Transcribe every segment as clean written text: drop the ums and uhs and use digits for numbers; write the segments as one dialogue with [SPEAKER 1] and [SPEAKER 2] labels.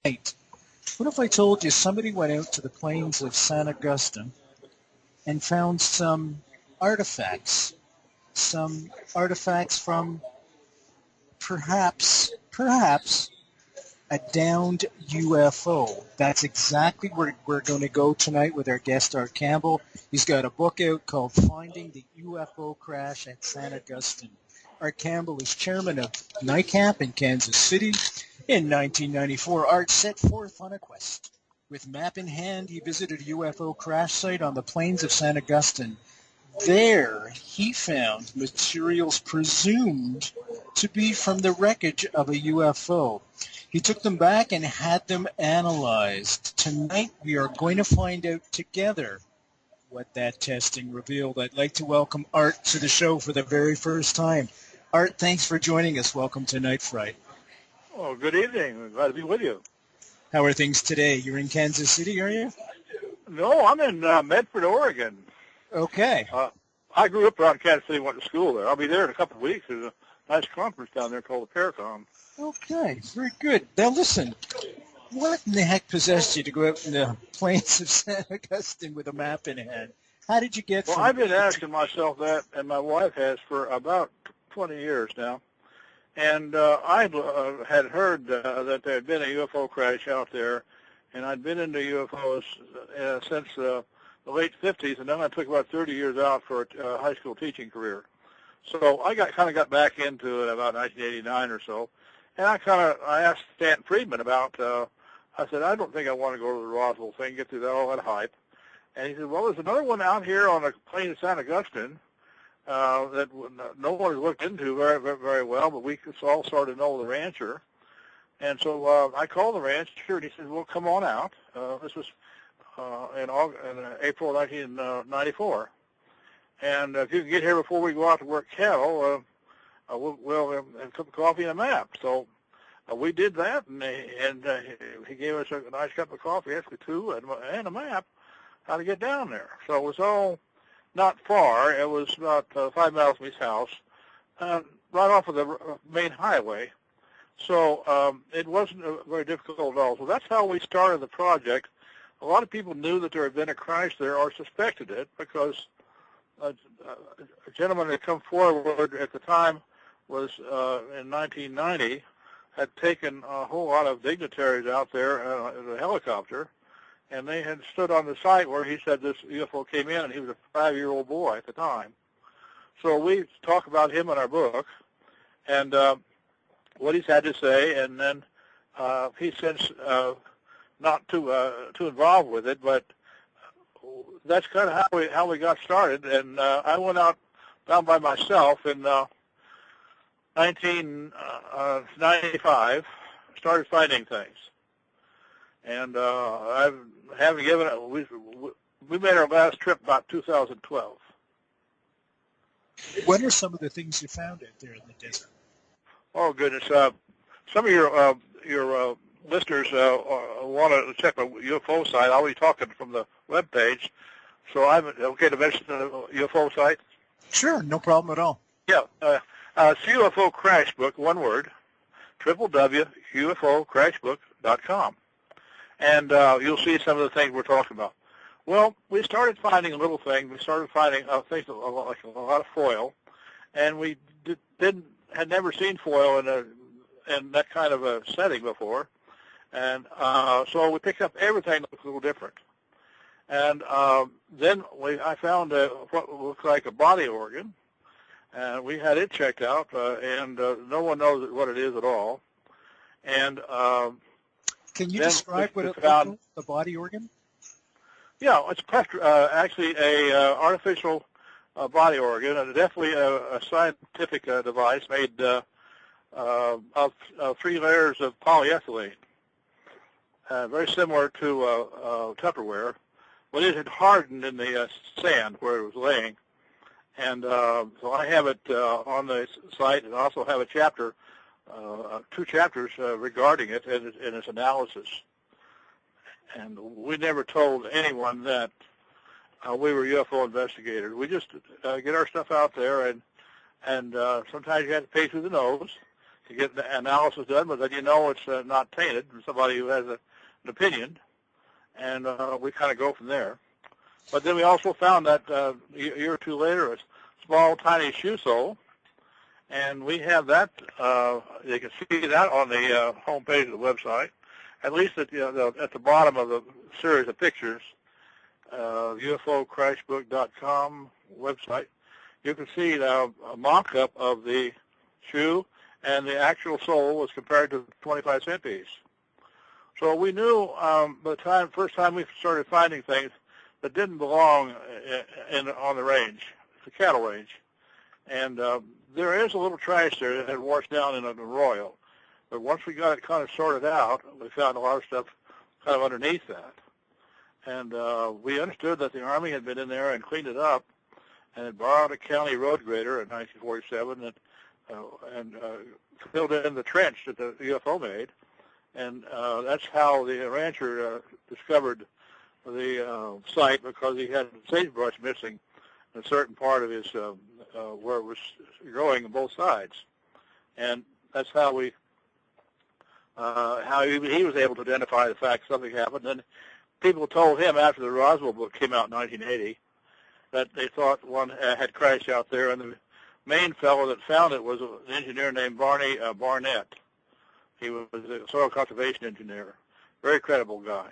[SPEAKER 1] Right. What if I told you somebody went out to the plains of San Augustine and found some artifacts from perhaps a downed UFO. That's exactly where we're going to go tonight with our guest, Art Campbell. He's got a book out called Finding the UFO Crash at San Augustine. Art Campbell is chairman of NICAP in Kansas City. In 1994, Art set forth on a quest. With map in hand, he visited a UFO crash site on the plains of San Augustine. There, he found materials presumed to be from the wreckage of a UFO. He took them back and had them analyzed. Tonight, we are going to find out together what that testing revealed. I'd like to welcome Art to the show for the very first time. Art, thanks for joining us. Welcome to Night Fright.
[SPEAKER 2] Oh, good evening. Glad to be with you.
[SPEAKER 1] How are things today? You're in Kansas City, are you?
[SPEAKER 2] No, I'm in Medford, Oregon.
[SPEAKER 1] Okay.
[SPEAKER 2] I grew up around Kansas City, went to school there. I'll be there in a couple of weeks. There's a nice conference down there called the Pentagon.
[SPEAKER 1] Okay, very good. Now listen, what in the heck possessed you to go out in the plains of San Augustine with a map in hand? How did you get
[SPEAKER 2] Well, I've been asking myself that, and my wife has for about 20 years now. And I had heard that there had been a UFO crash out there, and I'd been into UFOs since the late 50s, and then I took about 30 years out for a high school teaching career. So I kind of got back into it about 1989 or so, and I asked Stanton Friedman about. I said, I don't think I want to go to the Roswell thing, get through all that hype. And he said, well, there's another one out here on the plain of San Augustine that no one has looked into very well, but we all sort of know the rancher. And so I called the rancher, and he said, well, come on out. This was in April 1994. And if you can get here before we go out to work cattle, we'll have a cup of coffee and a map. So we did that, and he gave us a nice cup of coffee, actually two, and a map how to get down there. So it was all not far. It was about 5 miles from his house, right off of the main highway. So it wasn't very difficult at all. So that's how we started the project. A lot of people knew that there had been a crash there or suspected it because a gentleman that had come forward at the time was in 1990, had taken a whole lot of dignitaries out there in a helicopter, and they had stood on the site where he said this UFO came in, and he was a 5-year-old boy at the time. So we talk about him in our book and what he's had to say, and then he's since not too involved with it, but that's kind of how we got started. And I went out down by myself in 1995, started finding things. And I haven't given it. We made our last trip about 2012.
[SPEAKER 1] What are some of the things you found out there in the desert?
[SPEAKER 2] Oh goodness! Some of your listeners want to check my UFO site. I'll be talking from the web page, so I'm okay to mention the UFO site.
[SPEAKER 1] Sure, no problem at all.
[SPEAKER 2] Yeah, it's UFO Crash Book, one word, www.ufocrashbook.com. And you'll see some of the things we're talking about. Well, we started finding a little thing. We started finding things like a lot of foil, and we had never seen foil in that kind of a setting before, and so we picked up everything that looked a little different. And then I found what looked like a body organ, and we had it checked out, and no one knows what it is at all. And
[SPEAKER 1] can you describe what it looked like, the body organ?
[SPEAKER 2] Yeah, it's actually a artificial body organ, and definitely a scientific device made of 3 layers of polyethylene, very similar to Tupperware, but it had hardened in the sand where it was laying. And so I have it on the site, and also have a chapter, 2 chapters regarding it and its analysis. And we never told anyone that we were UFO investigators. We just get our stuff out there, and sometimes you have to pay through the nose to get the analysis done, but then it's not tainted from somebody who has an opinion, and we kind of go from there. But then we also found that a year or two later, a small, tiny shoe sole, and we have that. You can see that on the homepage of the website, at least at the bottom of the series of pictures, UFOcrashbook.com website. You can see a mock-up of the shoe, and the actual sole was compared to the 25-cent piece. So we knew by the first time we started finding things that didn't belong on the range, the cattle range. And there is a little trash there that had washed down in an arroyo. But once we got it kind of sorted out, we found a lot of stuff kind of underneath that. And we understood that the Army had been in there and cleaned it up and had borrowed a county road grader in 1947 and filled in the trench that the UFO made. And that's how the rancher discovered the site, because he had sagebrush missing in a certain part of his where it was growing on both sides, and that's how he was able to identify the fact something happened. And people told him after the Roswell book came out in 1980 that they thought one had crashed out there, and the main fellow that found it was an engineer named Barnett. He was a soil conservation engineer, very credible guy.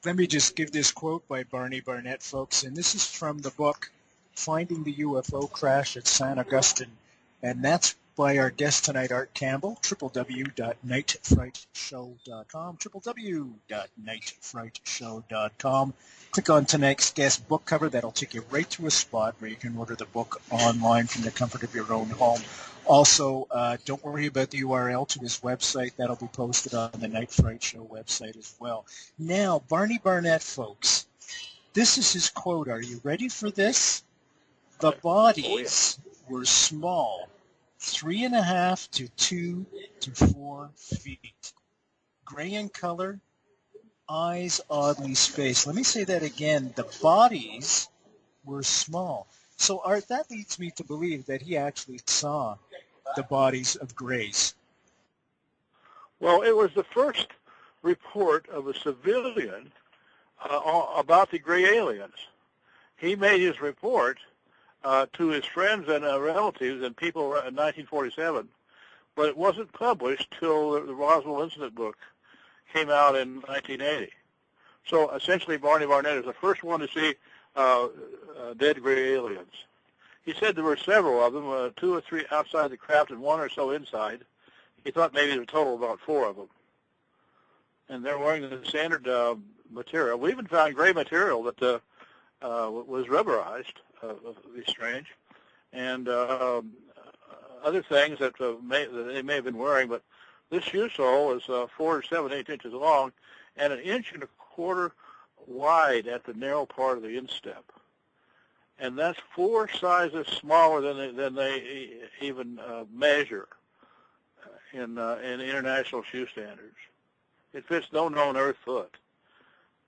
[SPEAKER 1] Let me just give this quote by Barney Barnett, folks, and this is from the book Finding the UFO Crash at San Augustine, and that's by our guest tonight, Art Campbell, www.nightfrightshow.com, www.nightfrightshow.com. Click on tonight's guest book cover. That'll take you right to a spot where you can order the book online from the comfort of your own home. Also, don't worry about the URL to his website. That'll be posted on the Night Fright Show website as well. Now, Barney Barnett, folks, this is his quote. Are you ready for this? The bodies were small, 3.5 to 2 to 4 feet. Gray in color, eyes oddly spaced. Let me say that again. The bodies were small. So, Art, that leads me to believe that he actually saw the bodies of Greys.
[SPEAKER 2] Well, it was the first report of a civilian about the gray aliens. He made his report to his friends and relatives and people in 1947, but it wasn't published till the Roswell Incident book came out in 1980. So essentially, Barney Barnett is the first one to see dead gray aliens. He said there were several of them, 2 or 3 outside the craft and 1 or so inside. He thought maybe there were a total of about 4 of them. And they're wearing the standard material. We even found gray material that was rubberized, be strange, and other things that they may have been wearing. But this shoe sole is 4 to 7/8 inches long and 1.25 inches wide at the narrow part of the instep. And that's 4 sizes smaller than they even measure in international shoe standards. It fits no known earth foot.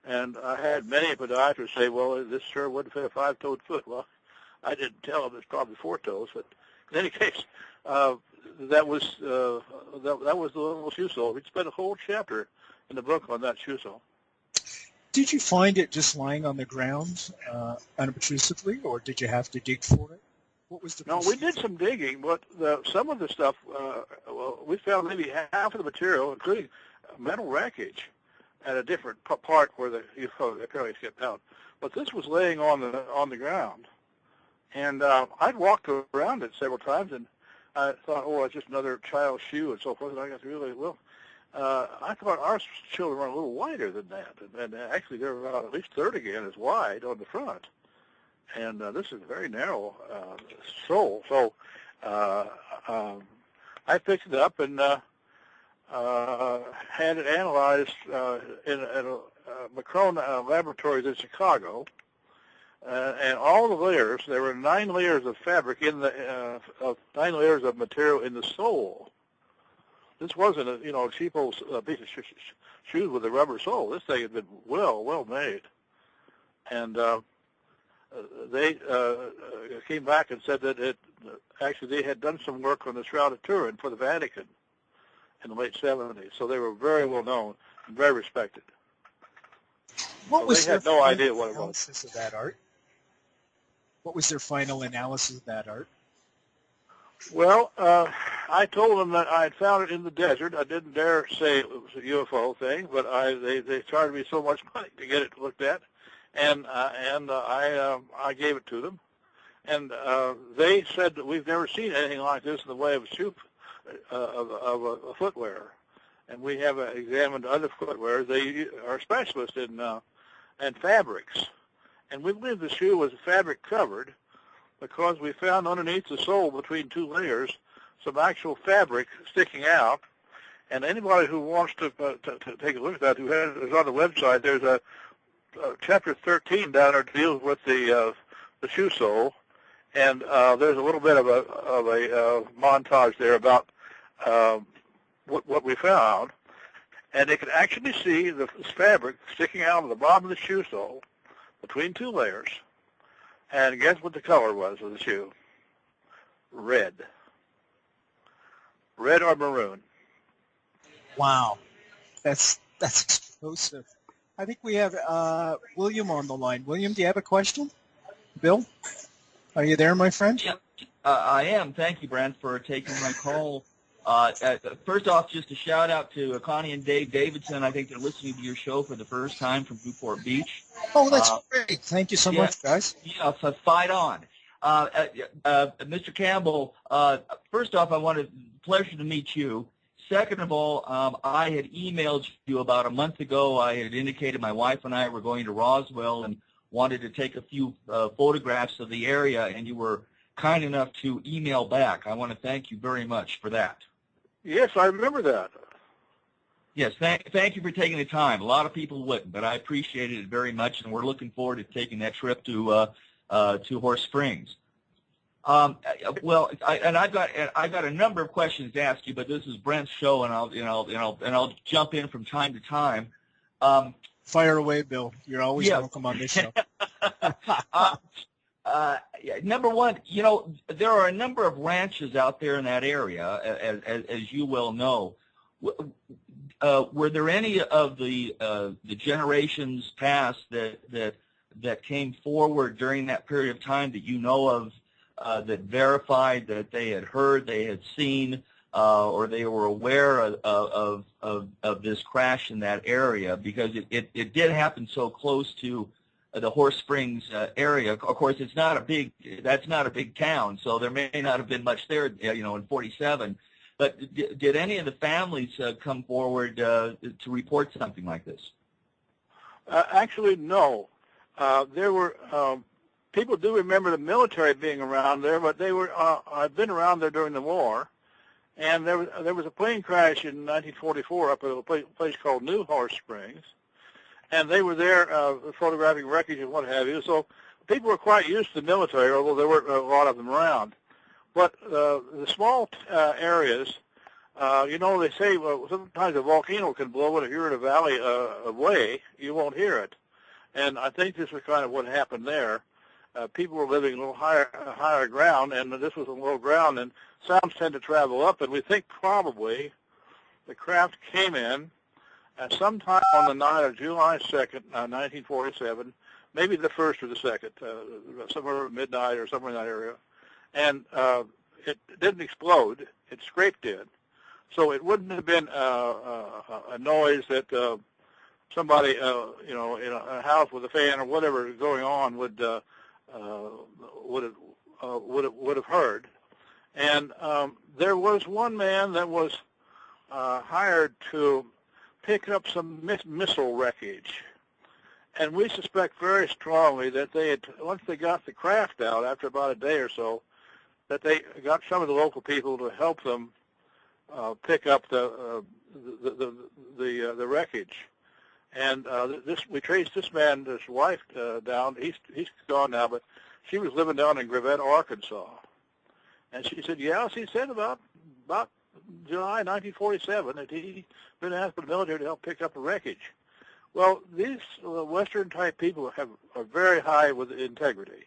[SPEAKER 2] And I had many podiatrists say, well, this sure wouldn't fit a 5-toed foot. Well, I didn't tell them it's probably 4 toes. But in any case, that was the little shoe sole. We spent a whole chapter in the book on that shoe sole.
[SPEAKER 1] Did you find it just lying on the ground unobtrusively, or did you have to dig for it? What was the
[SPEAKER 2] No, we did some digging, but some of the stuff, we found maybe half of the material, including metal wreckage, at a different part where the UFO apparently skipped out. But this was laying on the ground, and I'd walked around it several times, and I thought, oh, it's just another child's shoe and so forth. And I got really well. I thought our children were a little wider than that, and actually they're about at least third again as wide on the front. And this is a very narrow sole. So I picked it up and had it analyzed in a Macron laboratories in Chicago. And all the layers, there were 9 layers of fabric in the 9 layers of material in the sole. This wasn't a cheap old piece of shoes with a rubber sole. This thing had been well made, and they came back and said that actually they had done some work on the Shroud of Turin for the Vatican in the late 70s. So they were very well known and very respected.
[SPEAKER 1] What was
[SPEAKER 2] they had no idea what it was.
[SPEAKER 1] Analysis of that, Art? What was their final analysis of that, Art?
[SPEAKER 2] Well, I told them that I had found it in the desert. I didn't dare say it was a UFO thing, but they charged me so much money to get it looked at, and I gave it to them, and they said that we've never seen anything like this in the way of a footwear, and we have examined other footwear. They are specialists in fabrics, and we believe the shoe was fabric covered, because we found underneath the sole between two layers some actual fabric sticking out. And anybody who wants to take a look at that, is on the website, there's a chapter 13 down there deals with the shoe sole, and there's a little bit of a montage there about what we found. And they could actually see the fabric sticking out of the bottom of the shoe sole between two layers. And guess what the color was of the shoe? Red. Red or maroon.
[SPEAKER 1] Wow. That's explosive. I think we have William on the line. William, do you have a question? Bill? Are you there, my friend?
[SPEAKER 3] Yeah, I am. Thank you, Brent, for taking my call. First off, just a shout-out to Connie and Dave Davidson. I think they're listening to your show for the first time from Newport Beach.
[SPEAKER 1] Oh, that's great. Thank you so much, guys.
[SPEAKER 3] Yeah, so fight on. Mr. Campbell, first off, pleasure to meet you. Second of all, I had emailed you about a month ago. I had indicated my wife and I were going to Roswell and wanted to take a few photographs of the area, and you were kind enough to email back. I want to thank you very much for that.
[SPEAKER 2] Yes, I remember that.
[SPEAKER 3] Yes, thank you for taking the time. A lot of people wouldn't, but I appreciated it very much, and we're looking forward to taking that trip to Horse Springs. Well, I've got a number of questions to ask you, but this is Brent's show, and I'll jump in from time to time.
[SPEAKER 1] Fire away, Bill. You're always welcome on this show.
[SPEAKER 3] Number one, there are a number of ranches out there in that area, as you well know. Were there any of the generations past that came forward during that period of time that you know of that verified that they had heard, they had seen, or they were aware of this crash in that area? Because it did happen so close to the Horse Springs area. Of course, that's not a big town, so there may not have been much there, in '47. But did any of the families come forward to report something like this?
[SPEAKER 2] Actually, no. There were people do remember the military being around there, but they were. I've been around there during the war, and there was a plane crash in 1944 up at a place called New Horse Springs, and they were there photographing wreckage and what have you. So people were quite used to the military, although there weren't a lot of them around. But the small areas, they say sometimes a volcano can blow, and if you're in a valley away, you won't hear it. And I think this was kind of what happened there. People were living a little higher ground, and this was a low ground, and sounds tend to travel up. And we think probably the craft came in at sometime on the night of July 2nd, 1947, maybe the 1st or the 2nd, somewhere at midnight or somewhere in that area. And it didn't explode. It scraped in. So it wouldn't have been a noise that somebody, in a house with a fan or whatever is going on would have heard. And there was one man that was hired to pick up some missile wreckage. And we suspect very strongly that once they got the craft out after about a day or so, that they got some of the local people to help them pick up the wreckage. And we traced this man, his wife, down. He's gone now, but she was living down in Gravette, Arkansas. And she said, she said about July 1947 that he'd been asked by the military to help pick up the wreckage. Well, these Western-type people are very high with integrity.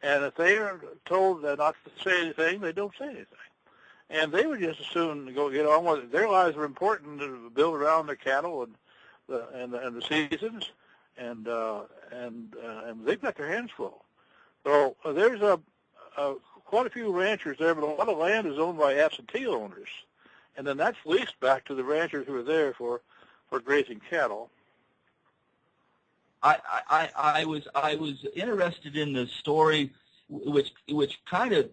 [SPEAKER 2] And if they are told not to say anything, they don't say anything. And they would just as soon go get on with it. Their lives are important to build around their cattle and the seasons, and they've got their hands full. So there's quite a few ranchers there, but a lot of land is owned by absentee owners, and then that's leased back to the ranchers who are there for grazing cattle.
[SPEAKER 3] I was interested in the story, which kind of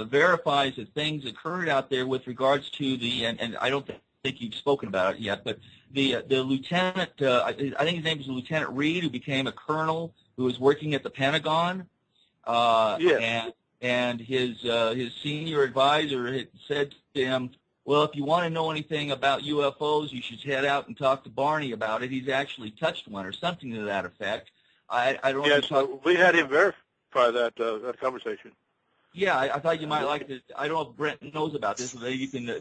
[SPEAKER 3] verifies that things occurred out there with regards to and I don't think you've spoken about it yet, but the lieutenant, I think his name was Lieutenant Reed, who became a colonel, who was working at the Pentagon.
[SPEAKER 2] Yes.
[SPEAKER 3] And his senior advisor had said to him, well, if you want to know anything about UFOs, you should head out and talk to Barney about it. He's actually touched one, or something to that effect. I don't know.
[SPEAKER 2] Yeah, so we had him verify that conversation.
[SPEAKER 3] Yeah, I thought you might like to. I don't know if Brent knows about this, but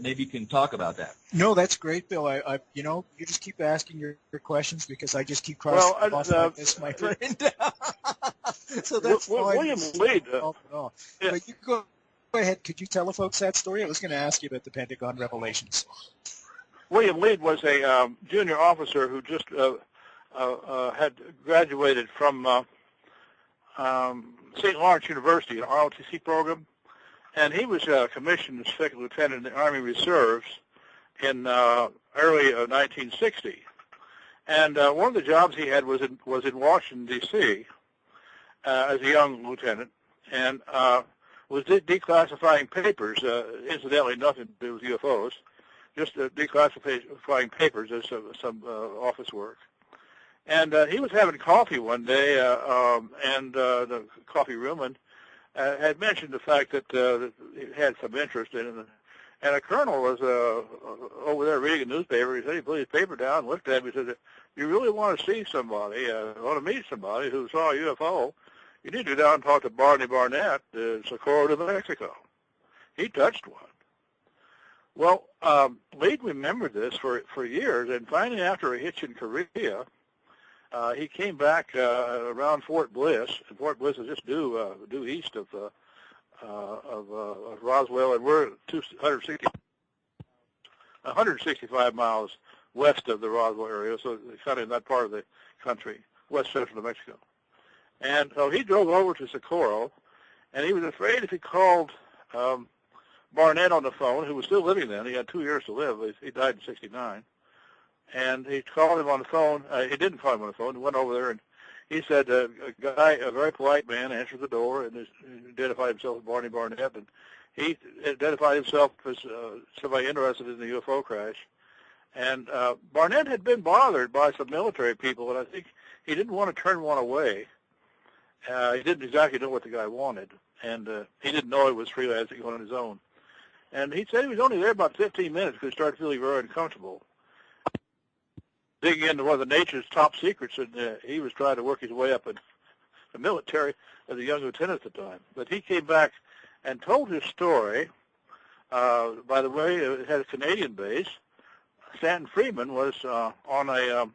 [SPEAKER 3] maybe you can talk about that.
[SPEAKER 1] No, that's great, Bill. You just keep asking your questions because I just keep crossing off like this, my friend. So that's fine.
[SPEAKER 2] William Lead.
[SPEAKER 1] Yeah. But you go ahead. Could you tell the folks that story? I was going to ask you about the Pentagon revelations.
[SPEAKER 2] William Lead was a junior officer who just had graduated from St. Lawrence University, an ROTC program, and he was commissioned as second lieutenant in the Army Reserves in early 1960. And one of the jobs he had was in Washington, D.C. As a young lieutenant, and was declassifying papers, incidentally nothing to do with UFOs, just declassifying papers as some office work. And he was having coffee one day in the coffee room, and had mentioned the fact that he had some interest in it. And a colonel was over there reading a newspaper. He said he put his paper down and looked at me and said, you really want to see somebody, want to meet somebody who saw a UFO, you need to go down and talk to Barnett in Socorro, New Mexico. He touched one. Well, Lead remembered this for years, and finally after a hitch in Korea, he came back around Fort Bliss, and Fort Bliss is just due east of Roswell, and we're 165 miles west of the Roswell area, so it's kind of in that part of the country, west central New Mexico. And so he drove over to Socorro, and he was afraid if he called Barnett on the phone, who was still living then, he had 2 years to live, he died in 69, and he called him on the phone. He didn't call him on the phone. He went over there, and he said a very polite man, answered the door and identified himself as Barnett, and he identified himself as somebody interested in the UFO crash. And Barnett had been bothered by some military people, and I think he didn't want to turn one away. He didn't exactly know what the guy wanted, and he didn't know he was freelancing on his own. And he said he was only there about 15 minutes because he started feeling very uncomfortable. Digging into one of the nature's top secrets, and he was trying to work his way up in the military as a young lieutenant at the time. But he came back and told his story. By the way, it had a Canadian base. Stanton Friedman was on a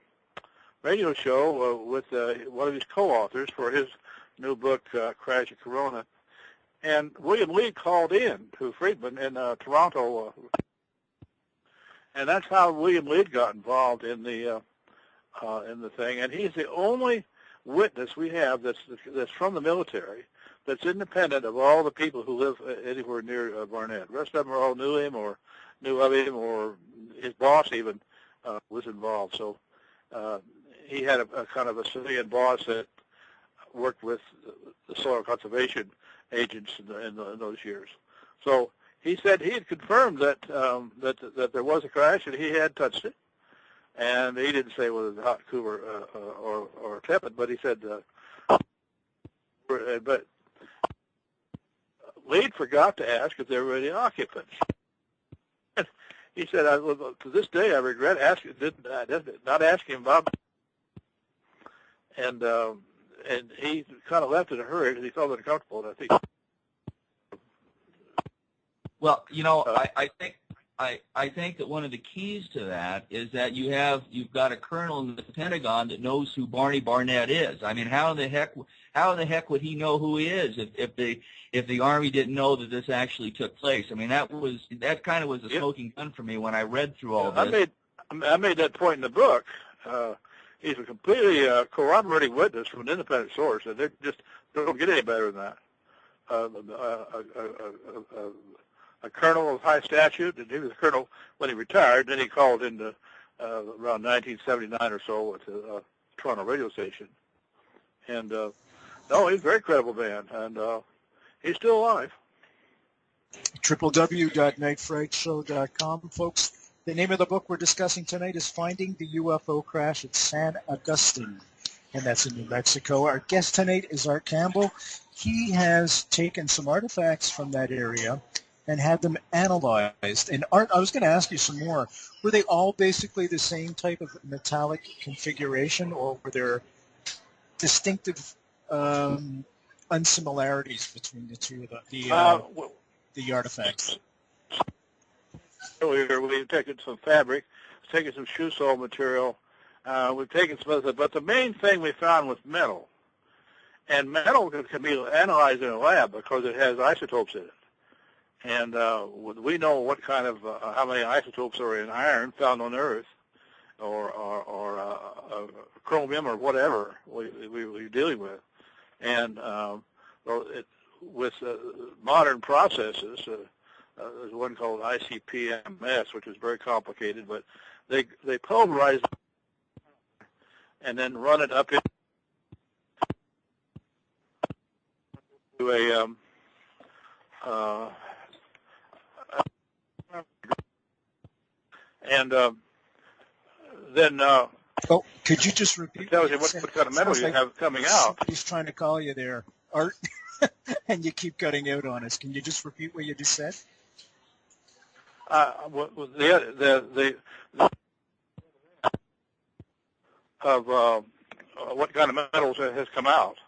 [SPEAKER 2] radio show with one of his co-authors for his new book, Crash of Corona. And William Lee called in to Friedman in Toronto, and that's how William Lee got involved in the thing. And he's the only witness we have that's from the military, that's independent of all the people who live anywhere near Barnett. The rest of them all knew him or knew of him, or his boss even was involved. So he had a kind of a civilian boss that worked with the soil conservation agents in those years. So he said he had confirmed that that there was a crash and he had touched it, and he didn't say whether it was hot, cool, or tepid, but he said. But Lead forgot to ask if there were any occupants. He said, to this day, I regret not asking Bob. And he kind of left in a hurry because he felt uncomfortable. And I think.
[SPEAKER 3] Well, I think I think that one of the keys to that is that you've got a colonel in the Pentagon that knows who Barnett is. I mean, how in the heck would he know who he is if the Army didn't know that this actually took place? I mean, that kind of was a smoking gun for me when I read through all this.
[SPEAKER 2] I made that point in the book. He's a completely corroborating witness from an independent source, and they just don't get any better than that. A colonel of high statute, and he was a colonel when he retired. Then he called into around 1979 or so at the Toronto radio station. And no, he's a very credible man, and he's still alive.
[SPEAKER 1] www.nightfrightshow.com, folks. The name of the book we're discussing tonight is Finding the UFO Crash at San Agustin, and that's in New Mexico. Our guest tonight is Art Campbell. He has taken some artifacts from that area and had them analyzed. And Art, I was going to ask you some more. Were they all basically the same type of metallic configuration, or were there distinctive unsimilarities between the two of the artifacts?
[SPEAKER 2] Earlier, we've taken some fabric, taken some shoe sole material, we've taken some other, but the main thing we found was metal. And metal can be analyzed in a lab because it has isotopes in it. And we know what kind of, how many isotopes are in iron found on Earth, or chromium or whatever we're dealing with. And with modern processes, there's one called ICP-MS, which is very complicated, but they pulverize and then run it up into a then
[SPEAKER 1] could you just repeat?
[SPEAKER 2] It tells you what kind of metal you have coming out.
[SPEAKER 1] He's trying to call you there, Art, and you keep cutting out on us. Can you just repeat what you just said?
[SPEAKER 2] What kind of metals has come out,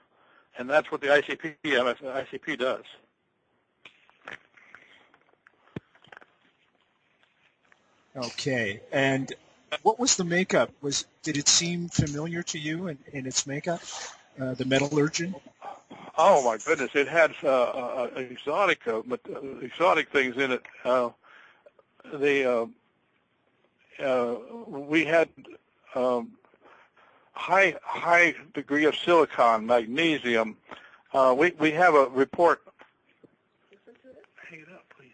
[SPEAKER 2] and that's what the ICP does.
[SPEAKER 1] Okay, and what was the makeup? Did it seem familiar to you in its makeup, the metallurgy?
[SPEAKER 2] Oh my goodness! It had exotic things in it. We had high degree of silicon, magnesium. We have a report. Hang it up, please.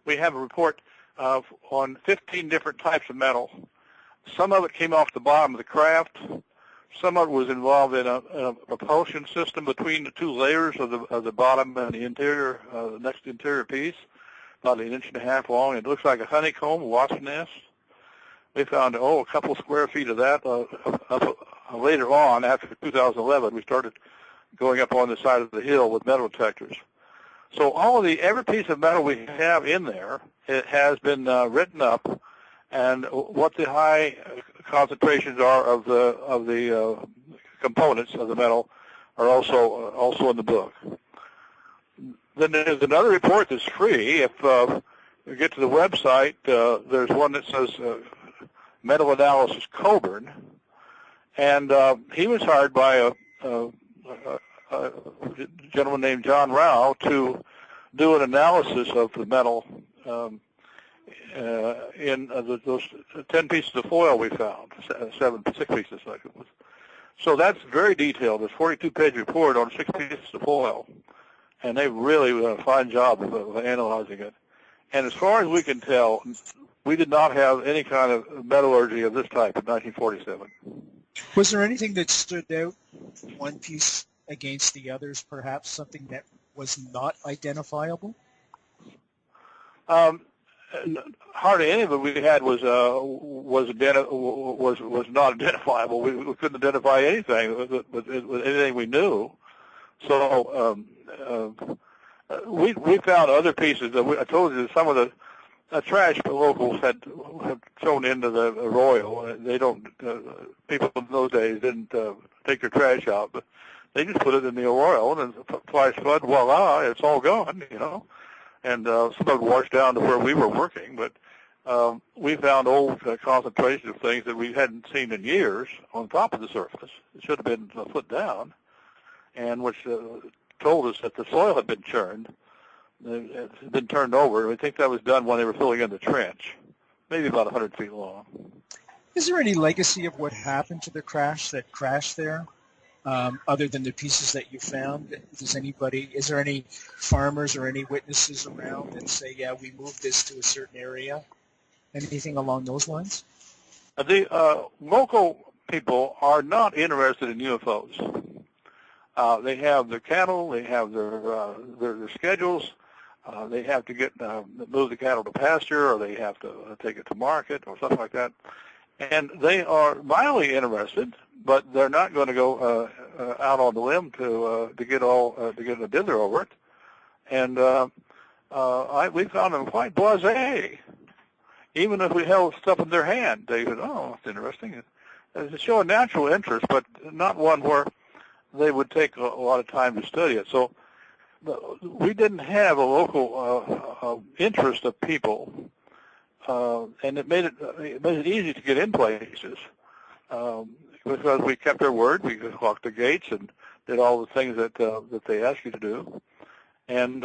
[SPEAKER 2] We have a report on 15 different types of metal. Some of it came off the bottom of the craft. Some of it was involved in a propulsion system between the two layers of the bottom and the interior, the next interior piece, about an inch and a half long. It looks like a honeycomb, wasp nest. We found a couple square feet of that. Later on, after 2011, we started going up on the side of the hill with metal detectors. So every piece of metal we have in there, it has been written up, and what the high concentrations are of the components of the metal are also in the book. Then there's another report that's free. If you get to the website, there's one that says Metal Analysis Coburn, and he was hired by a gentleman named John Rao to do an analysis of the metal in those 10 pieces of foil we found, 6 pieces like it was. So that's very detailed. It's a 42-page report on 6 pieces of foil, and they really done a fine job of analyzing it. And as far as we can tell, we did not have any kind of metallurgy of this type in 1947.
[SPEAKER 1] Was there anything that stood out, one piece against the others, perhaps something that was not identifiable?
[SPEAKER 2] Hardly any of it we had was not identifiable. We couldn't identify anything with anything we knew. So we found other pieces. I told you that some of the trash locals had thrown into the arroyo. They don't. People in those days didn't take their trash out, but they just put it in the arroyo and flash flood. Voila, it's all gone. And some of it washed down to where we were working. But we found old concentrations of things that we hadn't seen in years on top of the surface. It should have been a foot down, and which told us that the soil had been churned. It had been turned over. We think that was done when they were filling in the trench, maybe about 100 feet long.
[SPEAKER 1] Is there any legacy of what happened to the crash that crashed there, other than the pieces that you found? Is there any farmers or any witnesses around that say, yeah, we moved this to a certain area? Anything along those lines?
[SPEAKER 2] The local people are not interested in UFOs. They have their cattle, they have their schedules, they have to move the cattle to pasture, or they have to take it to market or something like that. And they are mildly interested, but they're not going to go out on the limb to get a dither over it. And we found them quite blasé. Even if we held stuff in their hand, they said, "Oh, that's interesting." They show a natural interest, but not one where they would take a lot of time to study it. So we didn't have a local interest of people. And it made it easy to get in places because we kept our word. We locked the gates and did all the things that they asked you to do, and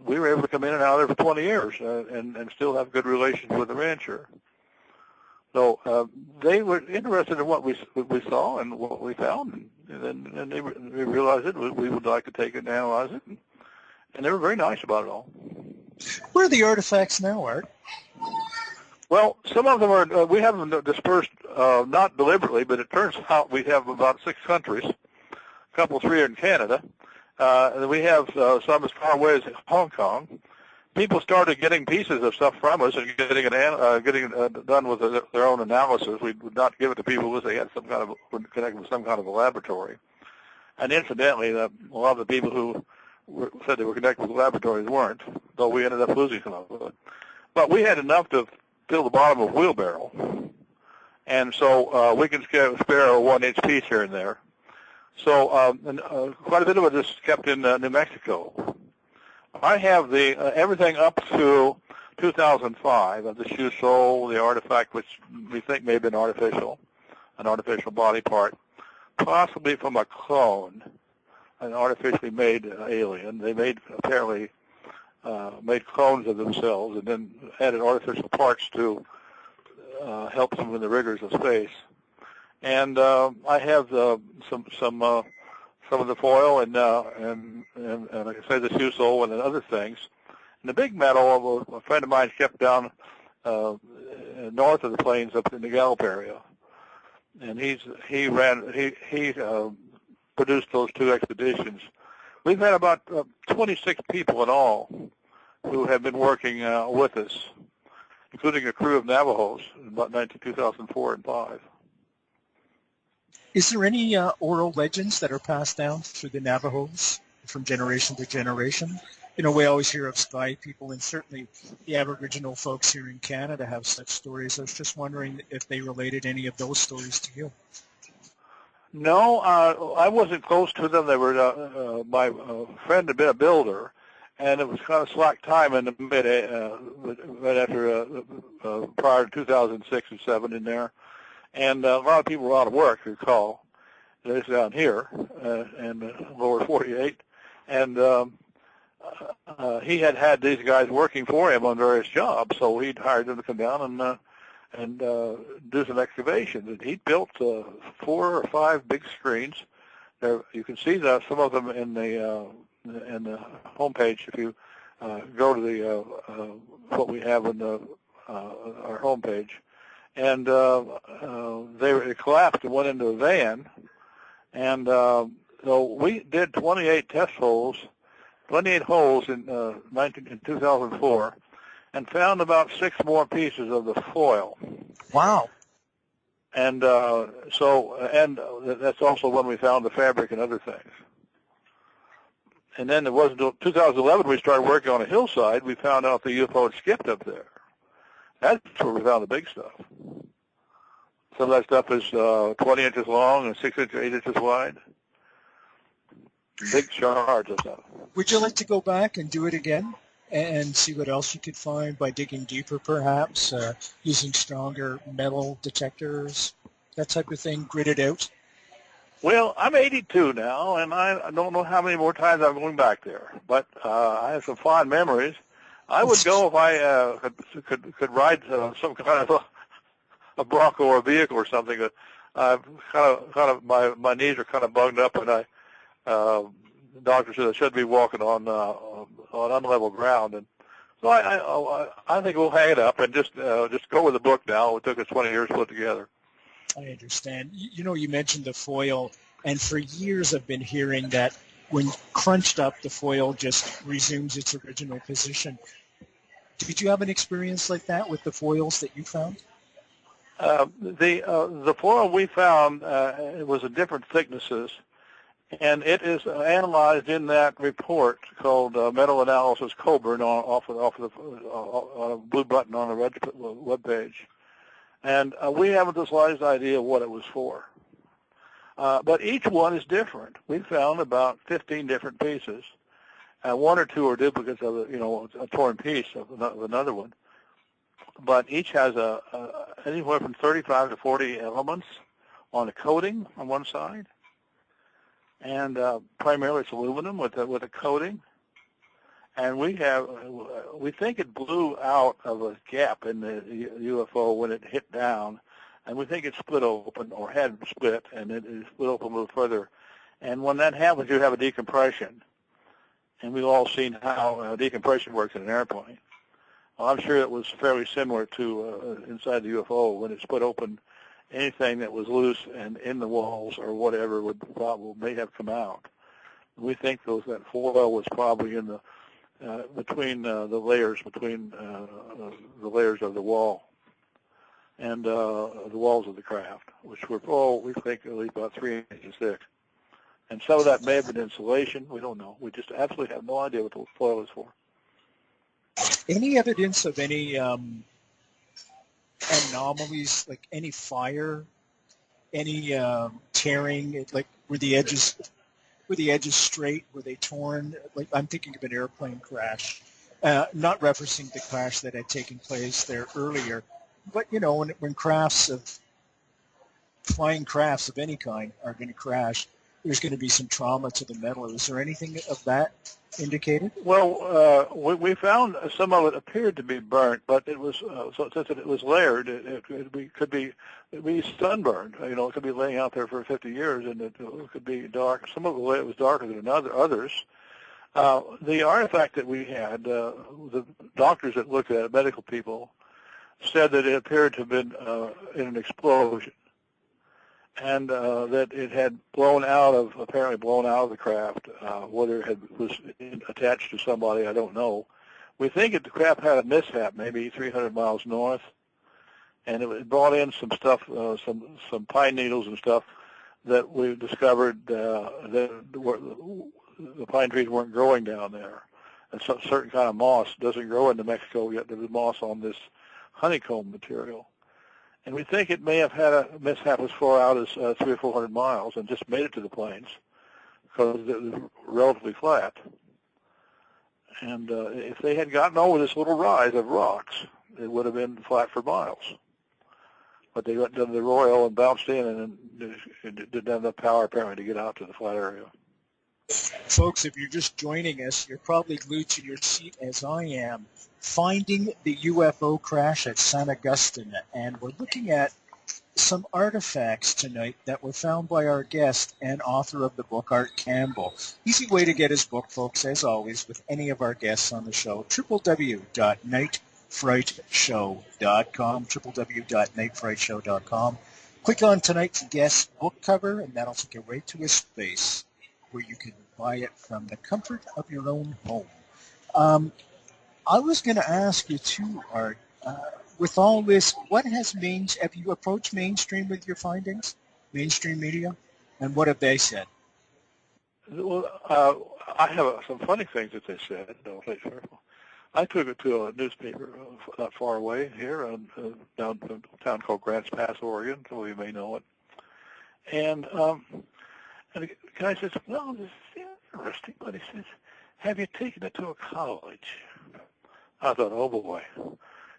[SPEAKER 2] we were able to come in and out there for 20 years and still have good relations with the rancher. So they were interested in what we saw and what we found, and they realized it. We would like to take it and analyze it, and they were very nice about it all.
[SPEAKER 1] Where are the artifacts now, Art?
[SPEAKER 2] Well, some of them are, we have them dispersed, not deliberately, but it turns out we have about 6 countries, a couple, 3 in Canada. And we have some as far away as Hong Kong. People started getting pieces of stuff from us and getting it done with their own analysis. We would not give it to people unless they had some kind of, connected with some kind of a laboratory. And incidentally, a lot of the people who said they were connected with laboratories weren't, though we ended up losing some of it. But we had enough to fill the bottom of a wheelbarrow, and so we can spare a 1-inch piece here and there. So quite a bit of it is kept in New Mexico. I have everything up to 2005 of the shoe sole, the artifact, which we think may have been an artificial body part, possibly from a clone, an artificially made alien. They apparently made clones of themselves and then added artificial parts to help them in the rigors of space. And I have some of the foil and like I say, the shoe sole and other things. And the big metal, a friend of mine kept down north of the plains up in the Gallup area, and he produced those 2 expeditions. We've had about 26 people in all who have been working with us, including a crew of Navajos in about 2004 and 5.
[SPEAKER 1] Is there any oral legends that are passed down through the Navajos from generation to generation? You know, we always hear of sky people, and certainly the Aboriginal folks here in Canada have such stories. I was just wondering if they related any of those stories to you.
[SPEAKER 2] No, I wasn't close to them. They were my friend had been a builder, and it was kind of slack time in the right after prior to 2006 and 7 in there, and a lot of people were out of work. You recall, this down here in lower 48, and he had these guys working for him on various jobs, so he'd hired them to come down and do some excavations. And he built 4 or 5 big screens. There, you can see some of them in the homepage if you go to the what we have in our homepage. And they collapsed and went into a van. And so we did 28 test holes, 28 holes in 2004. And found about 6 more pieces of the foil.
[SPEAKER 1] Wow.
[SPEAKER 2] And that's also when we found the fabric and other things. And then it wasn't until 2011 we started working on a hillside. We found out the UFO had skipped up there. That's where we found the big stuff. Some of that stuff is 20 inches long and 6 inches, 8 inches wide. Big shards of stuff.
[SPEAKER 1] Would you like to go back and do it again? and see what else you could find by digging deeper, perhaps, using stronger metal detectors, that type of thing, grit it out?
[SPEAKER 2] Well, I'm 82 now, and I don't know how many more times I'm going back there. But I have some fond memories. I would go if I could ride some kind of a Bronco or a vehicle or something. I've kind of my knees are kind of bunged up, and the doctor said I should be walking on unlevel ground, and so I think we'll hang it up and just go with the book now. It took us 20 years to put together.
[SPEAKER 1] I understand. You know, you mentioned the foil, and for years I've been hearing that when crunched up, the foil just resumes its original position. Did you have an experience like that with the foils that you found?
[SPEAKER 2] The foil we found it was of different thicknesses, and it is analyzed in that report called Metal Analysis Coburn on a blue button on the web page. And we haven't the slightest idea what it was for. But each one is different. We found about 15 different pieces. One or two are duplicates of a torn piece of another one. But each has anywhere from 35 to 40 elements on a coating on one side. And primarily it's aluminum with a coating. And we think it blew out of a gap in the UFO when it hit down, and we think it split open or had split, and it split open a little further. And when that happens, you have a decompression, and we've all seen how decompression works in an airplane. Well, I'm sure it was fairly similar to inside the UFO when it split open. Anything that was loose and in the walls or whatever may have come out. We think that foil was probably in the between the layers of the wall and the walls of the craft, which were we think at least about 3 inches thick. And some of that may have been insulation. We don't know. We just absolutely have no idea what the foil is for.
[SPEAKER 1] Any evidence of any anomalies, like any fire, any tearing, like were the edges straight? Were they torn? Like, I'm thinking of an airplane crash, not referencing the crash that had taken place there earlier, but when flying crafts of any kind are going to crash, there's going to be some trauma to the metal. Is there anything of that indicated?
[SPEAKER 2] Well, we found some of it appeared to be burnt, but it was since it was layered, it could be sunburned. It could be laying out there for 50 years, and it could be dark. Some of it was darker than others. The artifact that we had, the doctors that looked at it, medical people, said that it appeared to have been in an explosion, and that it had apparently blown out of the craft. Whether it was attached to somebody, I don't know. We think the craft had a mishap, maybe 300 miles north, and it brought in some stuff, some pine needles and stuff that we discovered that the pine trees weren't growing down there. And some certain kind of moss doesn't grow in New Mexico yet. There was moss on this honeycomb material. And we think it may have had a mishap as far out as 300 or 400 miles and just made it to the plains because it was relatively flat. And if they had gotten over this little rise of rocks, it would have been flat for miles. But they got into the royal and bounced in, and it didn't have enough power apparently to get out to the flat area.
[SPEAKER 1] Folks, if you're just joining us, you're probably glued to your seat as I am, finding the UFO crash at San Agustin, and we're looking at some artifacts tonight that were found by our guest and author of the book, Art Campbell. Easy way to get his book, folks, as always, with any of our guests on the show, www.nightfrightshow.com, www.nightfrightshow.com. Click on tonight's guest book cover, and that'll take you right to his space where you can buy it from the comfort of your own home. I was going to ask you too, Art, with all this, have you approached mainstream with your findings, mainstream media, and what have they said?
[SPEAKER 2] Well, I have some funny things that they said. I took it to a newspaper not far away here, down in a town called Grants Pass, Oregon, so you may know it. And the guy says, well, this is interesting, but he says, have you taken it to a college? I thought, oh boy,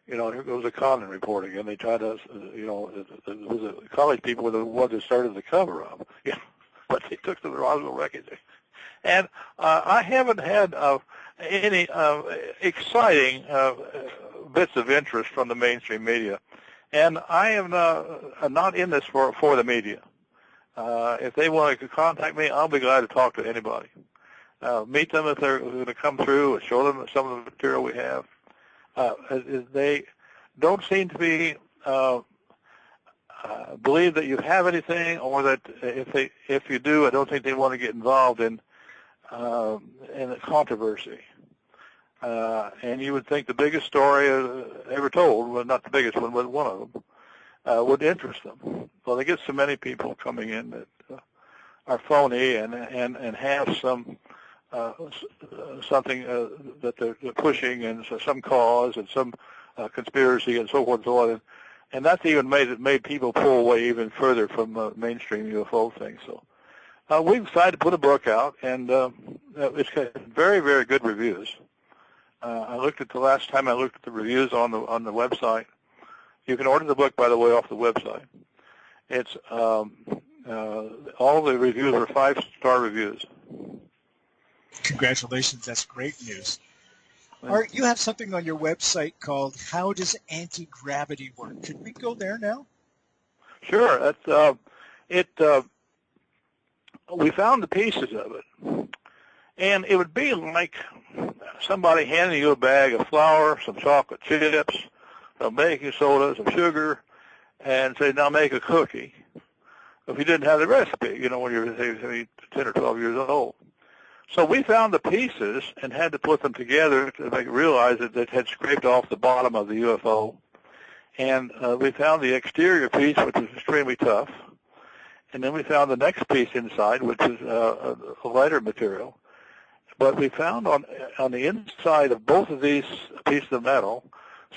[SPEAKER 2] here goes a Condon report again. They tried to, it was the college people were the ones that started the cover-up, but they took the Roswell wreckage. And I haven't had any exciting bits of interest from the mainstream media. And I am not in this for the media. If they want to contact me, I'll be glad to talk to anybody. Meet them if they're going to come through and show them some of the material we have. They don't seem to be believe that you have anything, or that if you do, I don't think they want to get involved in the controversy. And you would think the biggest story ever told, well, not the biggest one, but one of them, would interest them. Well, they get so many people coming in that are phony and have some something that they're pushing, and so some cause and some conspiracy and so forth and so on. And that's even made people pull away even further from mainstream UFO things. So we decided to put a book out, and it's got very, very good reviews. I looked at the last time I looked at the reviews on the website. You can order the book, by the way, off the website. It's all the reviews are 5-star reviews.
[SPEAKER 1] Congratulations, that's great news. Art, you have something on your website called "How Does Anti-Gravity Work?" Could we go there now?
[SPEAKER 2] Sure. That's we found the pieces of it, and it would be like somebody handing you a bag of flour, some chocolate chips, some baking soda, some sugar, and say, "Now make a cookie." If you didn't have the recipe, when you're 10 or 12 years old. So we found the pieces and had to put them together to realize that it had scraped off the bottom of the UFO. And we found the exterior piece, which was extremely tough. And then we found the next piece inside, which is a lighter material. But we found on the inside of both of these pieces of metal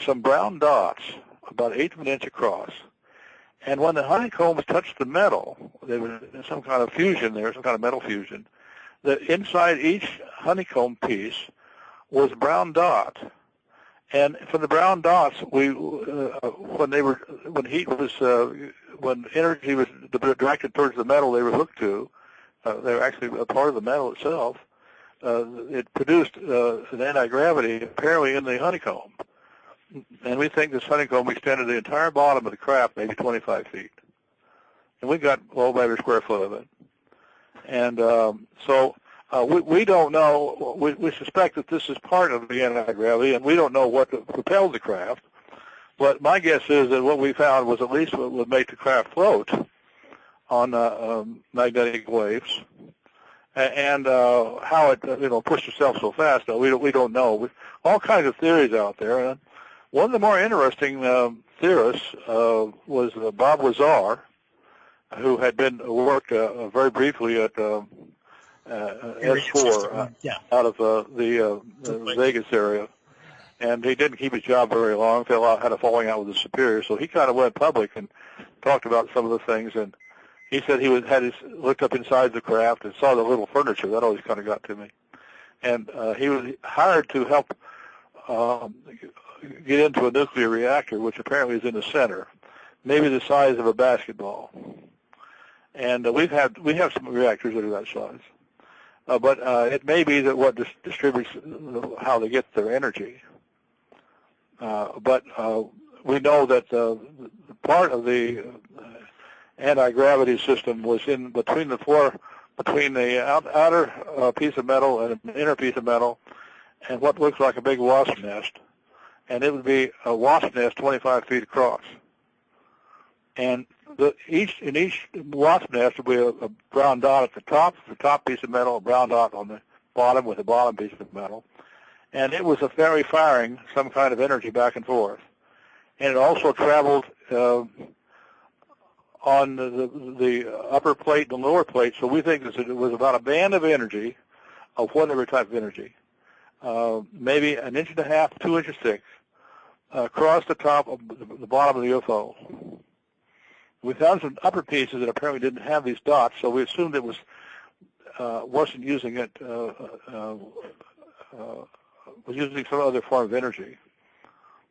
[SPEAKER 2] some brown dots, about 1/8 of an inch across. And when the honeycombs touched the metal, there was some kind of fusion there, some kind of metal fusion. The inside each honeycomb piece was a brown dot, and from the brown dots, when energy was directed towards the metal they were hooked to, they were actually a part of the metal itself. It produced an anti-gravity apparently in the honeycomb, and we think this honeycomb extended the entire bottom of the craft, maybe 25 feet, and we got well by every square foot of it. And so we don't know. We suspect that this is part of the anti-gravity, and we don't know what propelled the craft. But my guess is that what we found was at least what would make the craft float on magnetic waves, and how it pushed itself so fast. We don't know. All kinds of theories out there. And one of the more interesting theorists was Bob Lazar, who had worked very briefly at S4 out of the Vegas area, and he didn't keep his job very long. Had a falling out with his superior, so he kind of went public and talked about some of the things. And he said he looked up inside the craft and saw the little furniture. That always kind of got to me. And he was hired to help get into a nuclear reactor, which apparently is in the center, maybe the size of a basketball. And we have some reactors that are that size, but it may be that what distributes how they get their energy. But we know that part of the anti-gravity system was in between the outer piece of metal and an inner piece of metal, and what looks like a big wasp nest, and it would be a wasp nest 25 feet across. And in each wasp nest would be a brown dot at the top piece of metal, a brown dot on the bottom with a bottom piece of metal. And it was firing some kind of energy back and forth. And it also traveled on the upper plate and the lower plate, so we think it was about a band of energy, of whatever type of energy, maybe 1.5 inches, 2 inches thick, across the top of the bottom of the UFO. We found some upper pieces that apparently didn't have these dots, so we assumed it wasn't using it was using some other form of energy.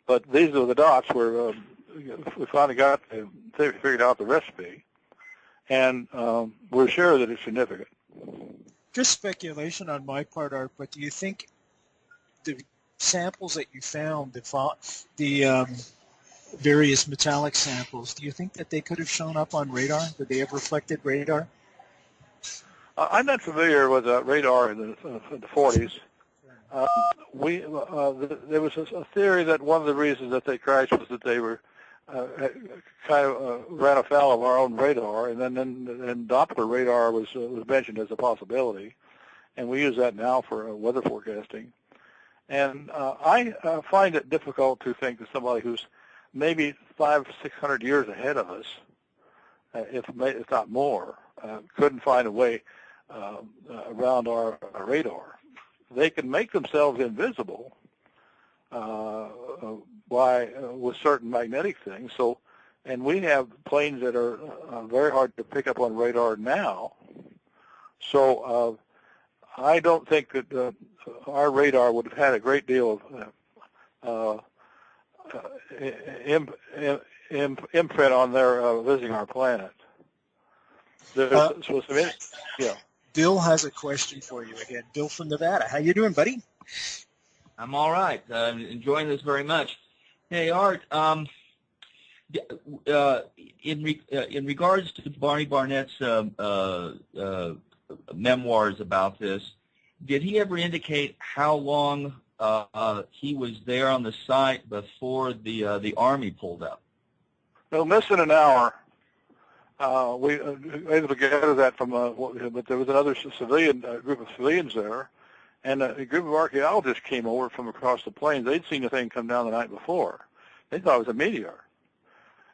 [SPEAKER 2] But these are the dots where we finally figured out the recipe, and we're sure that it's significant.
[SPEAKER 1] Just speculation on my part, Art, but do you think the samples that you found, the various metallic samples, do you think that they could have shown up on radar? Did they have reflected radar?
[SPEAKER 2] I'm not familiar with radar in the 40s. There was a theory that one of the reasons that they crashed was that they were kind of ran afoul of our own radar, and then Doppler radar was mentioned as a possibility, and we use that now for weather forecasting. And I find it difficult to think that somebody who's maybe 500-600 years ahead of us, if not more, couldn't find a way around our radar. They can make themselves invisible with certain magnetic things. So, and we have planes that are very hard to pick up on radar now. So I don't think that our radar would have had a great deal of imprint on their visiting our planet. Yeah.
[SPEAKER 1] Bill has a question for you again. Bill from Nevada. How you doing, buddy?
[SPEAKER 3] I'm all right. Enjoying this very much. Hey, Art. In regards to Barney Barnett's memoirs about this, did he ever indicate how long he was there on the site before the Army pulled up?
[SPEAKER 2] No, less than an hour. We were able to gather that from, but there was another group of civilians there, and a group of archaeologists came over from across the plains. They'd seen the thing come down the night before. They thought it was a meteor,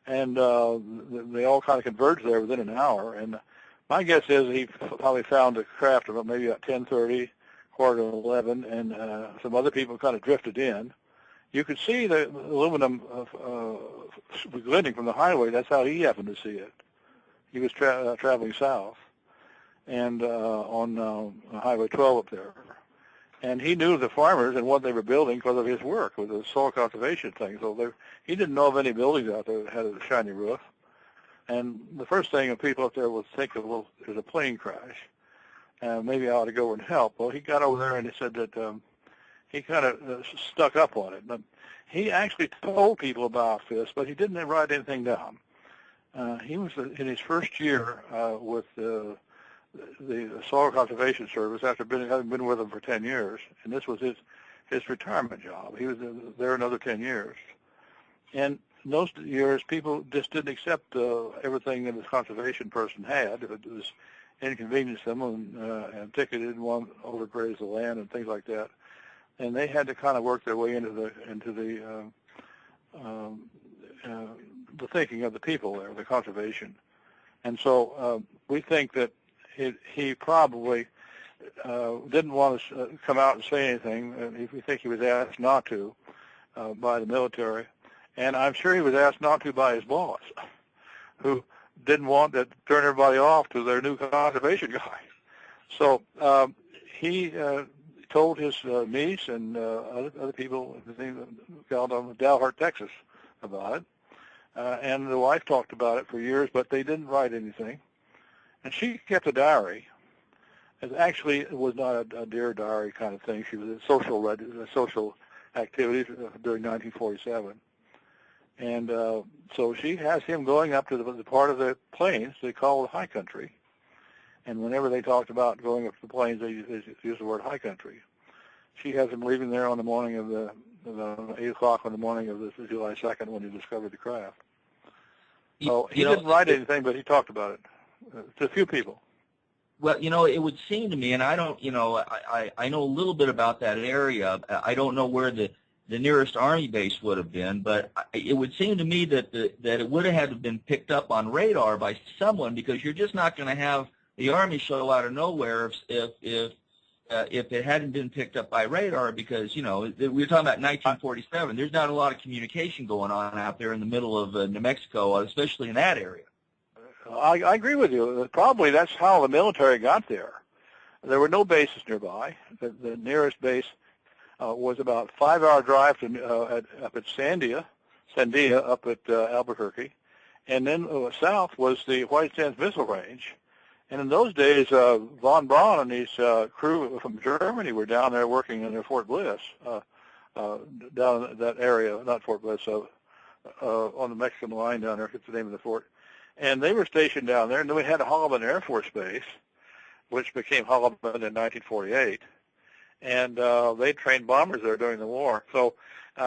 [SPEAKER 2] and they all kind of converged there within an hour. And my guess is he probably found the craft about maybe at 10:30, quarter to 11, and some other people kind of drifted in. You could see the aluminum glinting from the highway. That's how he happened to see it. He was traveling south, and on Highway 12 up there. And he knew the farmers and what they were building because of his work with the soil conservation thing. So he didn't know of any buildings out there that had a shiny roof. And the first thing people up there would think of, well, there's a plane crash. Maybe I ought to go and help. Well, he got over there and he said that he kind of stuck up on it. But he actually told people about this, but he didn't write anything down. He was in his first year with the Soil Conservation Service after having been with them for 10 years, and this was his retirement job. He was there another 10 years. And in those years, people just didn't accept everything that this conservation person had. If it was inconvenienced them and they didn't want to overgraze the land and things like that. And they had to kind of work their way into the thinking of the people there, the conservation. And so we think that he probably didn't want to come out and say anything. We think he was asked not to by the military. And I'm sure he was asked not to by his boss, who didn't want to turn everybody off to their new conservation guy. So he told his niece and other people, down in Dalhart, Texas, about it. And the wife talked about it for years, but they didn't write anything. And she kept a diary. It was not a Dear Diary kind of thing. She was a social activities during 1947. And so she has him going up to the part of the plains they call the high country. And whenever they talked about going up to the plains, they used the word high country. She has him leaving there on the morning of 8 o'clock on the morning of July 2nd when he discovered the craft. So he didn't write anything, but he talked about it to a few people.
[SPEAKER 3] Well, it would seem to me, and I don't, I know a little bit about that area. I don't know where the nearest Army base would have been, but it would seem to me that it would have had to have been picked up on radar by someone, because you're just not going to have the Army show out of nowhere if it hadn't been picked up by radar, because, we were talking about 1947. There's not a lot of communication going on out there in the middle of New Mexico, especially in that area.
[SPEAKER 2] I agree with you. Probably that's how the military got there. There were no bases nearby. The nearest base was about a 5-hour drive to up at Sandia up at Albuquerque, and then south was the White Sands Missile Range. And in those days, von Braun and his crew from Germany were down there working in their Fort Bliss, down in that area, not Fort Bliss, on the Mexican line down there, that's the name of the fort. And they were stationed down there, and then we had Holloman Air Force Base, which became Holloman in 1948. And they trained bombers there during the war. So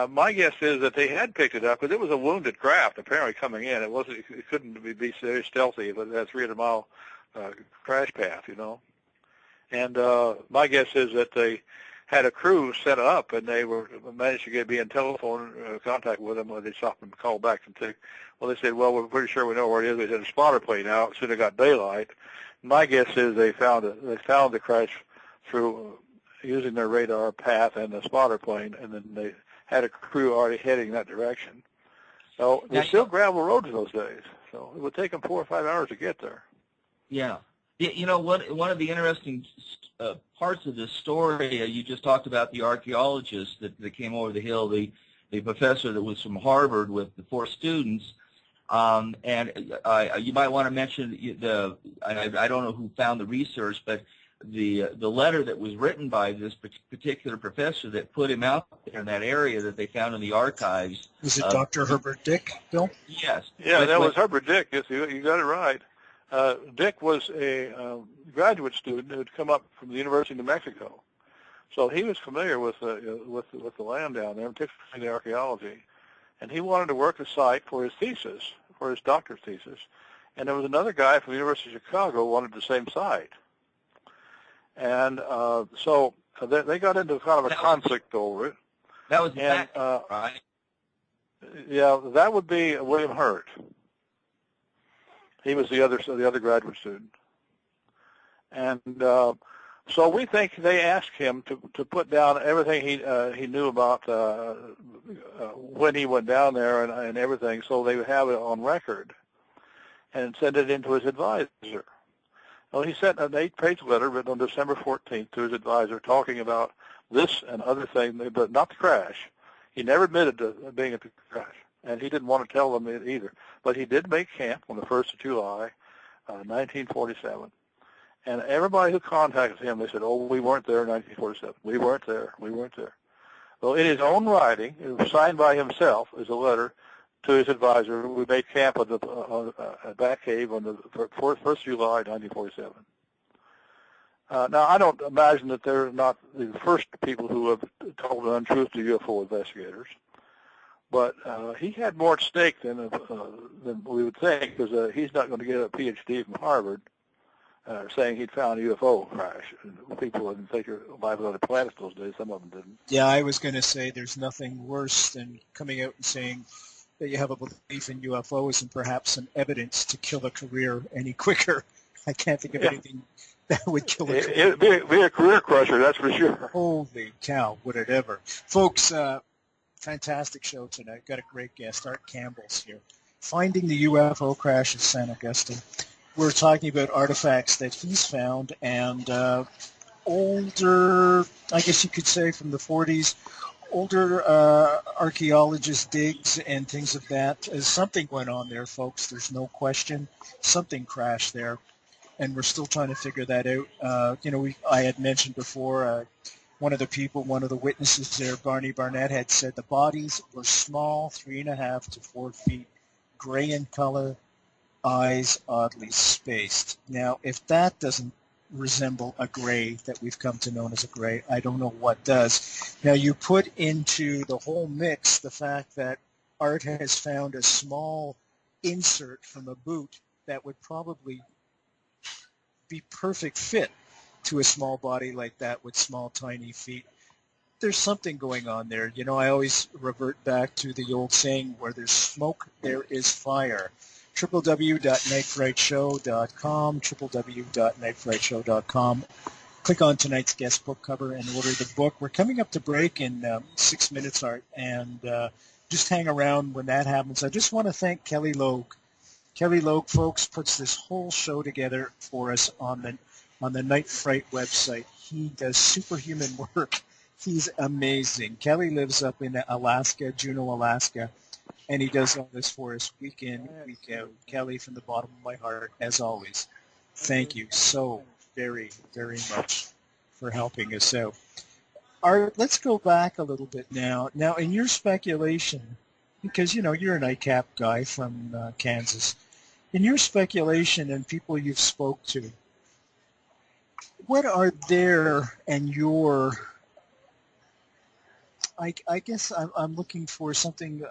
[SPEAKER 2] my guess is that they had picked it up, because it was a wounded craft apparently coming in. It couldn't be very stealthy, but it had a 300-mile crash path, you know. And my guess is that they had a crew set up, and they were managed to be in telephone contact with them when they stopped them and called back and said, well, they said, well, we're pretty sure we know where it is. They had a spotter plane out as soon as it got daylight. My guess is they found the crash through using their radar path and the spotter plane, and then they had a crew already heading that direction. So there's still gravel roads in those days, so it would take them 4 or 5 hours to get there.
[SPEAKER 3] Yeah. You know, one of the interesting parts of this story, you just talked about the archaeologist that came over the hill, the professor that was from Harvard with the 4 students, and you might want to mention I don't know who found the research, but the letter that was written by this particular professor that put him out there in that area that they found in the archives. Was
[SPEAKER 1] it Dr. Herbert Dick, Bill?
[SPEAKER 3] Yes.
[SPEAKER 2] Yeah, that was Herbert Dick. Yes, you got it right. Dick was a graduate student who had come up from the University of New Mexico, so he was familiar with the land down there, particularly the archaeology, and he wanted to work the site for his thesis, for his doctor's thesis, and there was another guy from the University of Chicago who wanted the same site, and so they got into kind of a conflict over it.
[SPEAKER 3] That was right?
[SPEAKER 2] Yeah, that would be William Hurt. He was the other graduate student, and so we think they asked him to put down everything he knew about when he went down there and everything, so they would have it on record, and send it into his advisor. Well, he sent an 8-page letter written on December 14th to his advisor, talking about this and other things, but not the crash. He never admitted to being at the crash, and he didn't want to tell them it either. But he did make camp on the 1st of July, 1947. And everybody who contacted him, they said, oh, we weren't there in 1947. We weren't there. We weren't there. Well, in his own writing, it was signed by himself as a letter to his advisor. We made camp at the Bat Cave on the 1st of July, 1947. Now, I don't imagine that they're not the first people who have told an untruth to UFO investigators. But he had more at stake than we would think, because he's not going to get a PhD from Harvard saying he'd found a UFO crash. And people didn't think there were life on other planets those days. Some of them didn't.
[SPEAKER 1] Yeah, I was going to say there's nothing worse than coming out and saying that you have a belief in UFOs and perhaps some evidence to kill a career any quicker. I can't think of anything that would kill a career.
[SPEAKER 2] It'd be a career crusher, that's for sure.
[SPEAKER 1] Holy cow, would it ever. Folks, fantastic show tonight. Got a great guest. Art Campbell's here. Finding the UFO crash at San Agustin. We're talking about artifacts that he's found and older, I guess you could say from the 40s, older archaeologist digs and things of that. Something went on there, folks. There's no question. Something crashed there, and we're still trying to figure that out. I had mentioned before, one of the witnesses there, Barnett, had said the bodies were small, 3.5 to 4 feet, gray in color, eyes oddly spaced. Now, if that doesn't resemble a gray that we've come to know as a gray, I don't know what does. Now, you put into the whole mix the fact that Art has found a small insert from a boot that would probably be perfect fit to a small body like that with small, tiny feet. There's something going on there. You know, I always revert back to the old saying, where there's smoke, there is fire. www.nightfrightshow.com, www.nightfrightshow.com. Click on tonight's guest book cover and order the book. We're coming up to break in 6 minutes, Art, and just hang around when that happens. I just want to thank Kelly Logue. Kelly Logue, folks, puts this whole show together for us on the Night Fright website. He does superhuman work. He's amazing. Kelly lives up in Alaska, Juneau, Alaska, and he does all this for us week in, week out. Kelly, from the bottom of my heart, as always, thank you so very, very much for helping us out. Art, let's go back a little bit now. Now, in your speculation, because, you know, you're an ICAP guy from Kansas, in your speculation and people you've spoke to, what are their and your, I guess I'm looking for something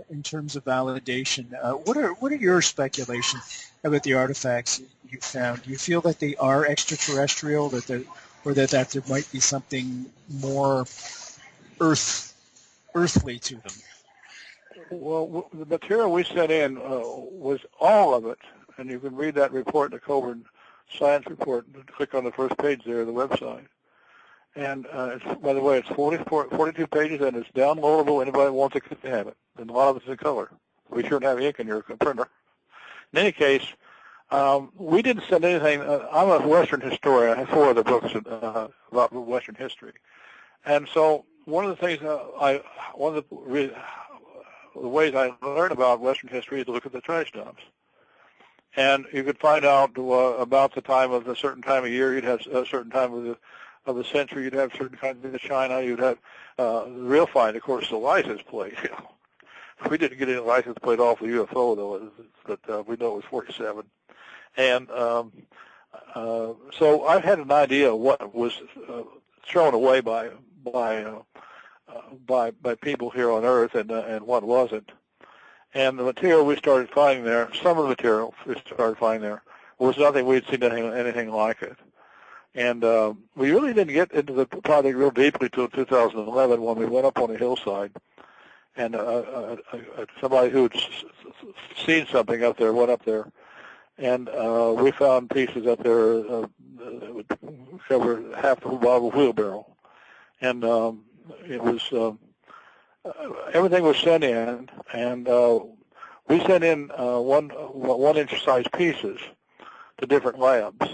[SPEAKER 1] in terms of validation. What are your speculations about the artifacts you found? Do you feel that they are extraterrestrial, or that there might be something more earthly to them?
[SPEAKER 2] Well, the material we sent in was all of it, and you can read that report, the Coburn Science Report. Click on the first page there of the website. And by the way, it's 42 pages, and it's downloadable. Anybody wants it can have it. And a lot of it's in color. We sure have ink in your printer. In any case, we didn't send anything. I'm a Western historian. I have 4 other books about Western history. And so one of the things, one of the ways I learned about Western history is to look at the trash dumps. And you could find out about the time of a certain time of year. You'd have a certain time of the century. You'd have certain kinds of China. You'd have the real find, of course, the license plate. You know. We didn't get any license plate off the UFO, though, but we know it was 47. And so I had an idea of what was thrown away by people here on Earth and what wasn't. And the material we started finding there, some of the material we started finding there, was nothing we'd seen anything like it. And we really didn't get into the project real deeply until 2011 when we went up on a hillside. And somebody who had seen something up there went up there. And we found pieces up there that would cover half the bottom of a wheelbarrow. And it was, everything was sent in, and we sent in 1 inch size pieces to different labs.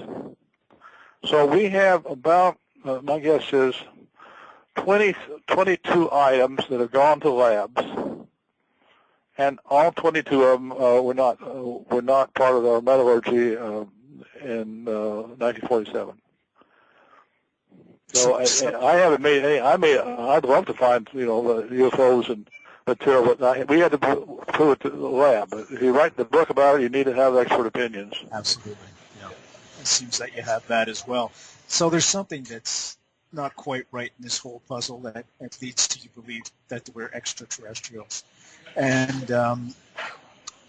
[SPEAKER 2] So we have about, my guess is, 22 items that have gone to labs, and all 22 of them were not part of our metallurgy in 1947. So I haven't made any. I'd love to find, you know, the UFOs and material, but we had to prove it to the lab. But if you write the book about it, you need to have expert opinions.
[SPEAKER 1] Absolutely. Yeah. It seems that you have that as well. So there's something that's not quite right in this whole puzzle that leads to you believe that we're extraterrestrials. And,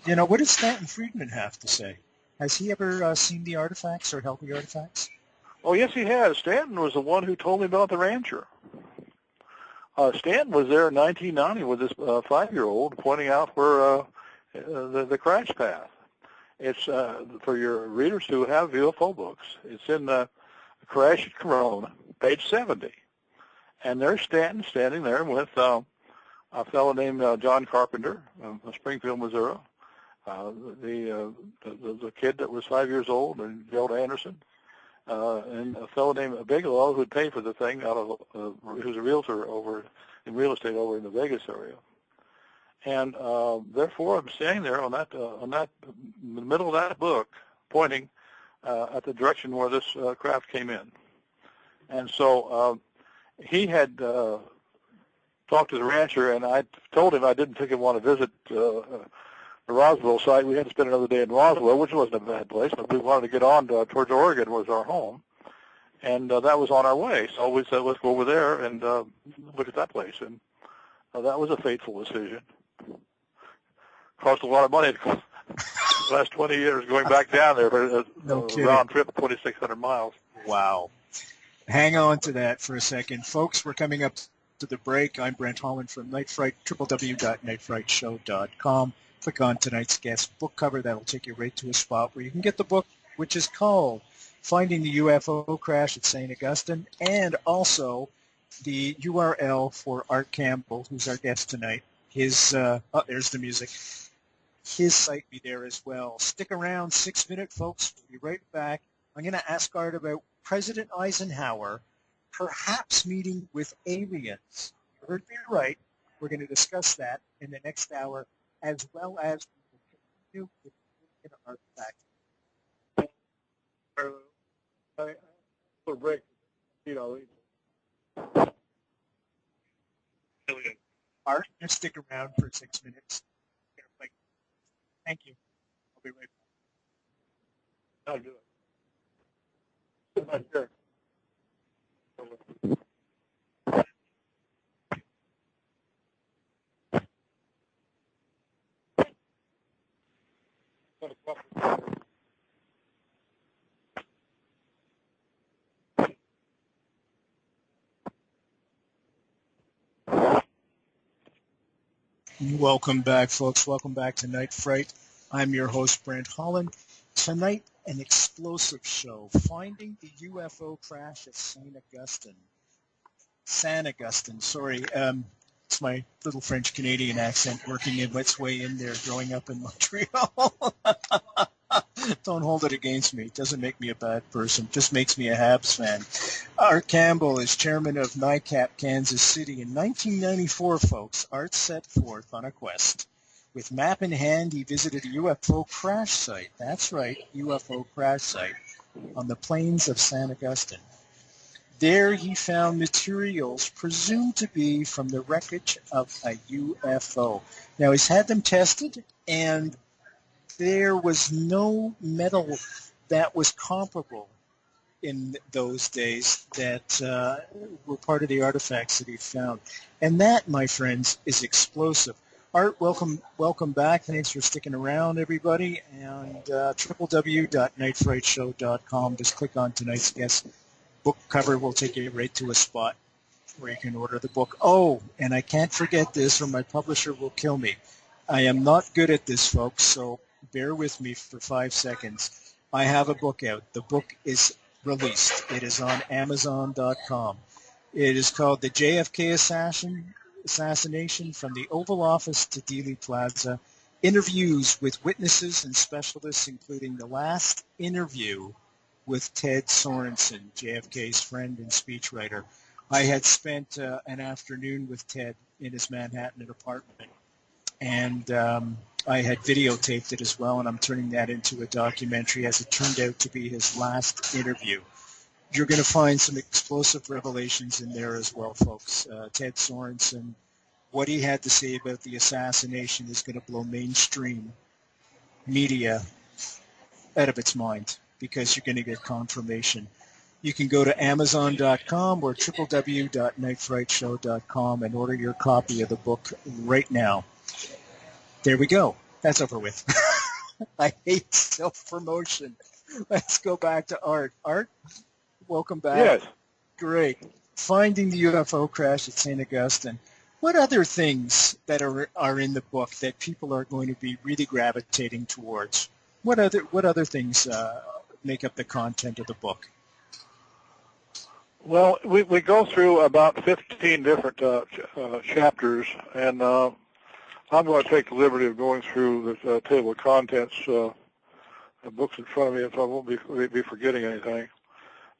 [SPEAKER 1] you know, what does Stanton Friedman have to say? Has he ever seen the artifacts or held the artifacts?
[SPEAKER 2] Oh, yes, he has. Stanton was the one who told me about the rancher. Stanton was there in 1990 with this 5-year-old pointing out where the crash path. It's for your readers who have UFO books. It's in the Crash at Corona, page 70. And there's Stanton standing there with a fellow named John Carpenter of Springfield, Missouri, the kid that was 5 years old, and Gerald Anderson, and a fellow named Bigelow who'd paid for the thing out of who's a realtor over in real estate over in the Vegas area. And therefore, I'm standing there on that in the middle of that book, pointing at the direction where this craft came in. And so he had talked to the rancher, and I told him I didn't think he'd want to visit the Roswell site. We had to spend another day in Roswell, which wasn't a bad place, but we wanted to get on towards Oregon was our home. And that was on our way. So we said, let's go over there and look at that place. And that was a fateful decision. Cost a lot of money the last 20 years going back down there for a round trip of 2,600 miles.
[SPEAKER 1] Wow. Hang on to that for a second. Folks, we're coming up to the break. I'm Brent Holland from Night Fright, www.nightfrightshow.com. Click on tonight's guest book cover. That'll take you right to a spot where you can get the book, which is called Finding the UFO Crash at St. Augustine, and also the URL for Art Campbell, who's our guest tonight. His, there's the music. His site be there as well. Stick around, 6 minutes, folks. We'll be right back. I'm going to ask Art about President Eisenhower perhaps meeting with aliens. You heard me right. We're going to discuss that in the next hour, as well as we will continue with artifacts.
[SPEAKER 2] For break,
[SPEAKER 1] Art, just stick around for 6 minutes. Thank you. I'll be right back.
[SPEAKER 2] I'll do it. Sit right there.
[SPEAKER 1] Welcome back, folks. Welcome back to Night Fright. I'm your host, Brent Holland. Tonight, an explosive show, finding the UFO crash at San Augustine, sorry. It's my little French-Canadian accent working its way in there growing up in Montreal. Don't hold it against me. It doesn't make me a bad person. It just makes me a Habs fan. Art Campbell is chairman of NICAP Kansas City. In 1994, folks, Art set forth on a quest. With map in hand, he visited a UFO crash site. That's right, UFO crash site on the plains of San Augustine. There he found materials presumed to be from the wreckage of a UFO. Now, he's had them tested, and there was no metal that was comparable in those days that were part of the artifacts that he found. And that, my friends, is explosive. Art, welcome back. Thanks for sticking around, everybody. And www.nightfrightshow.com. Just click on tonight's guest book cover. Will take you right to a spot where you can order the book. Oh, and I can't forget this, or my publisher will kill me. I am not good at this, folks, so bear with me for 5 seconds. I have a book out. The book is released. It is on Amazon.com. It is called The JFK Assassination from the Oval Office to DEALEY Plaza. Interviews with witnesses and specialists, including the last interview with Ted Sorensen, JFK's friend and speechwriter. I had spent an afternoon with Ted in his Manhattan apartment, and I had videotaped it as well, and I'm turning that into a documentary as it turned out to be his last interview. You're going to find some explosive revelations in there as well, folks. Ted Sorensen, what he had to say about the assassination is going to blow mainstream media out of its mind, because you're going to get confirmation. You can go to Amazon.com or www.nightfrightshow.com and order your copy of the book right now. There we go. That's over with. I hate self-promotion. Let's go back to Art. Art, welcome back.
[SPEAKER 2] Yes.
[SPEAKER 1] Great. Finding the UFO crash at St. Augustine. What other things that are in the book that people are going to be really gravitating towards? What other things make up the content of the book?
[SPEAKER 2] Well, we go through about 15 different chapters, and I'm going to take the liberty of going through the table of contents, the books in front of me, so I won't be forgetting anything.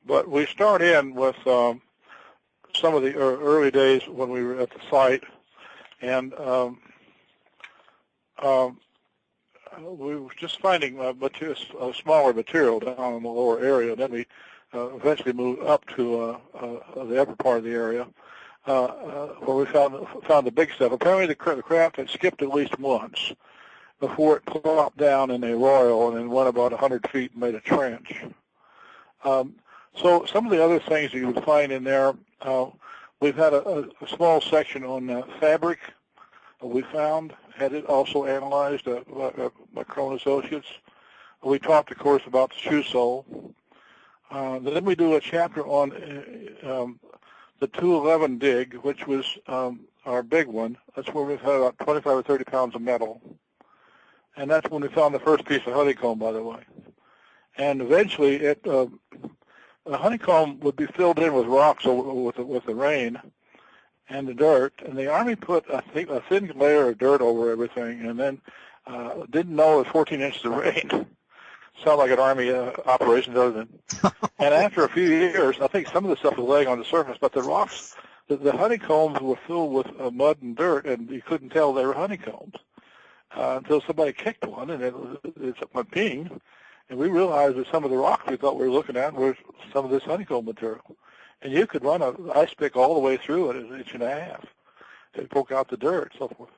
[SPEAKER 2] But we start in with some of the early days when we were at the site, and we were just finding smaller material down in the lower area. Then we eventually moved up to the upper part of the area, where we found the big stuff. Apparently the craft had skipped at least once before it plopped down in a royal and then went about 100 feet and made a trench. So some of the other things that you would find in there, we've had a small section on fabric we found, had it also analyzed by Crone Associates. We talked, of course, about the shoe sole. Then we do a chapter on the 211 dig, which was our big one. That's where we've had about 25 or 30 pounds of metal. And that's when we found the first piece of honeycomb, by the way. And eventually, the honeycomb would be filled in with rocks with the rain and the dirt. And the Army put, I think, a thin layer of dirt over everything, and then didn't know it was 14 inches of rain. Sound like an Army operation, doesn't it? And after a few years, I think some of the stuff was laying on the surface, but the rocks, the honeycombs were filled with mud and dirt, and you couldn't tell they were honeycombs until somebody kicked one, and it went ping, and we realized that some of the rocks we thought we were looking at were some of this honeycomb material. And you could run an ice pick all the way through it, an inch and a half. It broke out the dirt and so forth.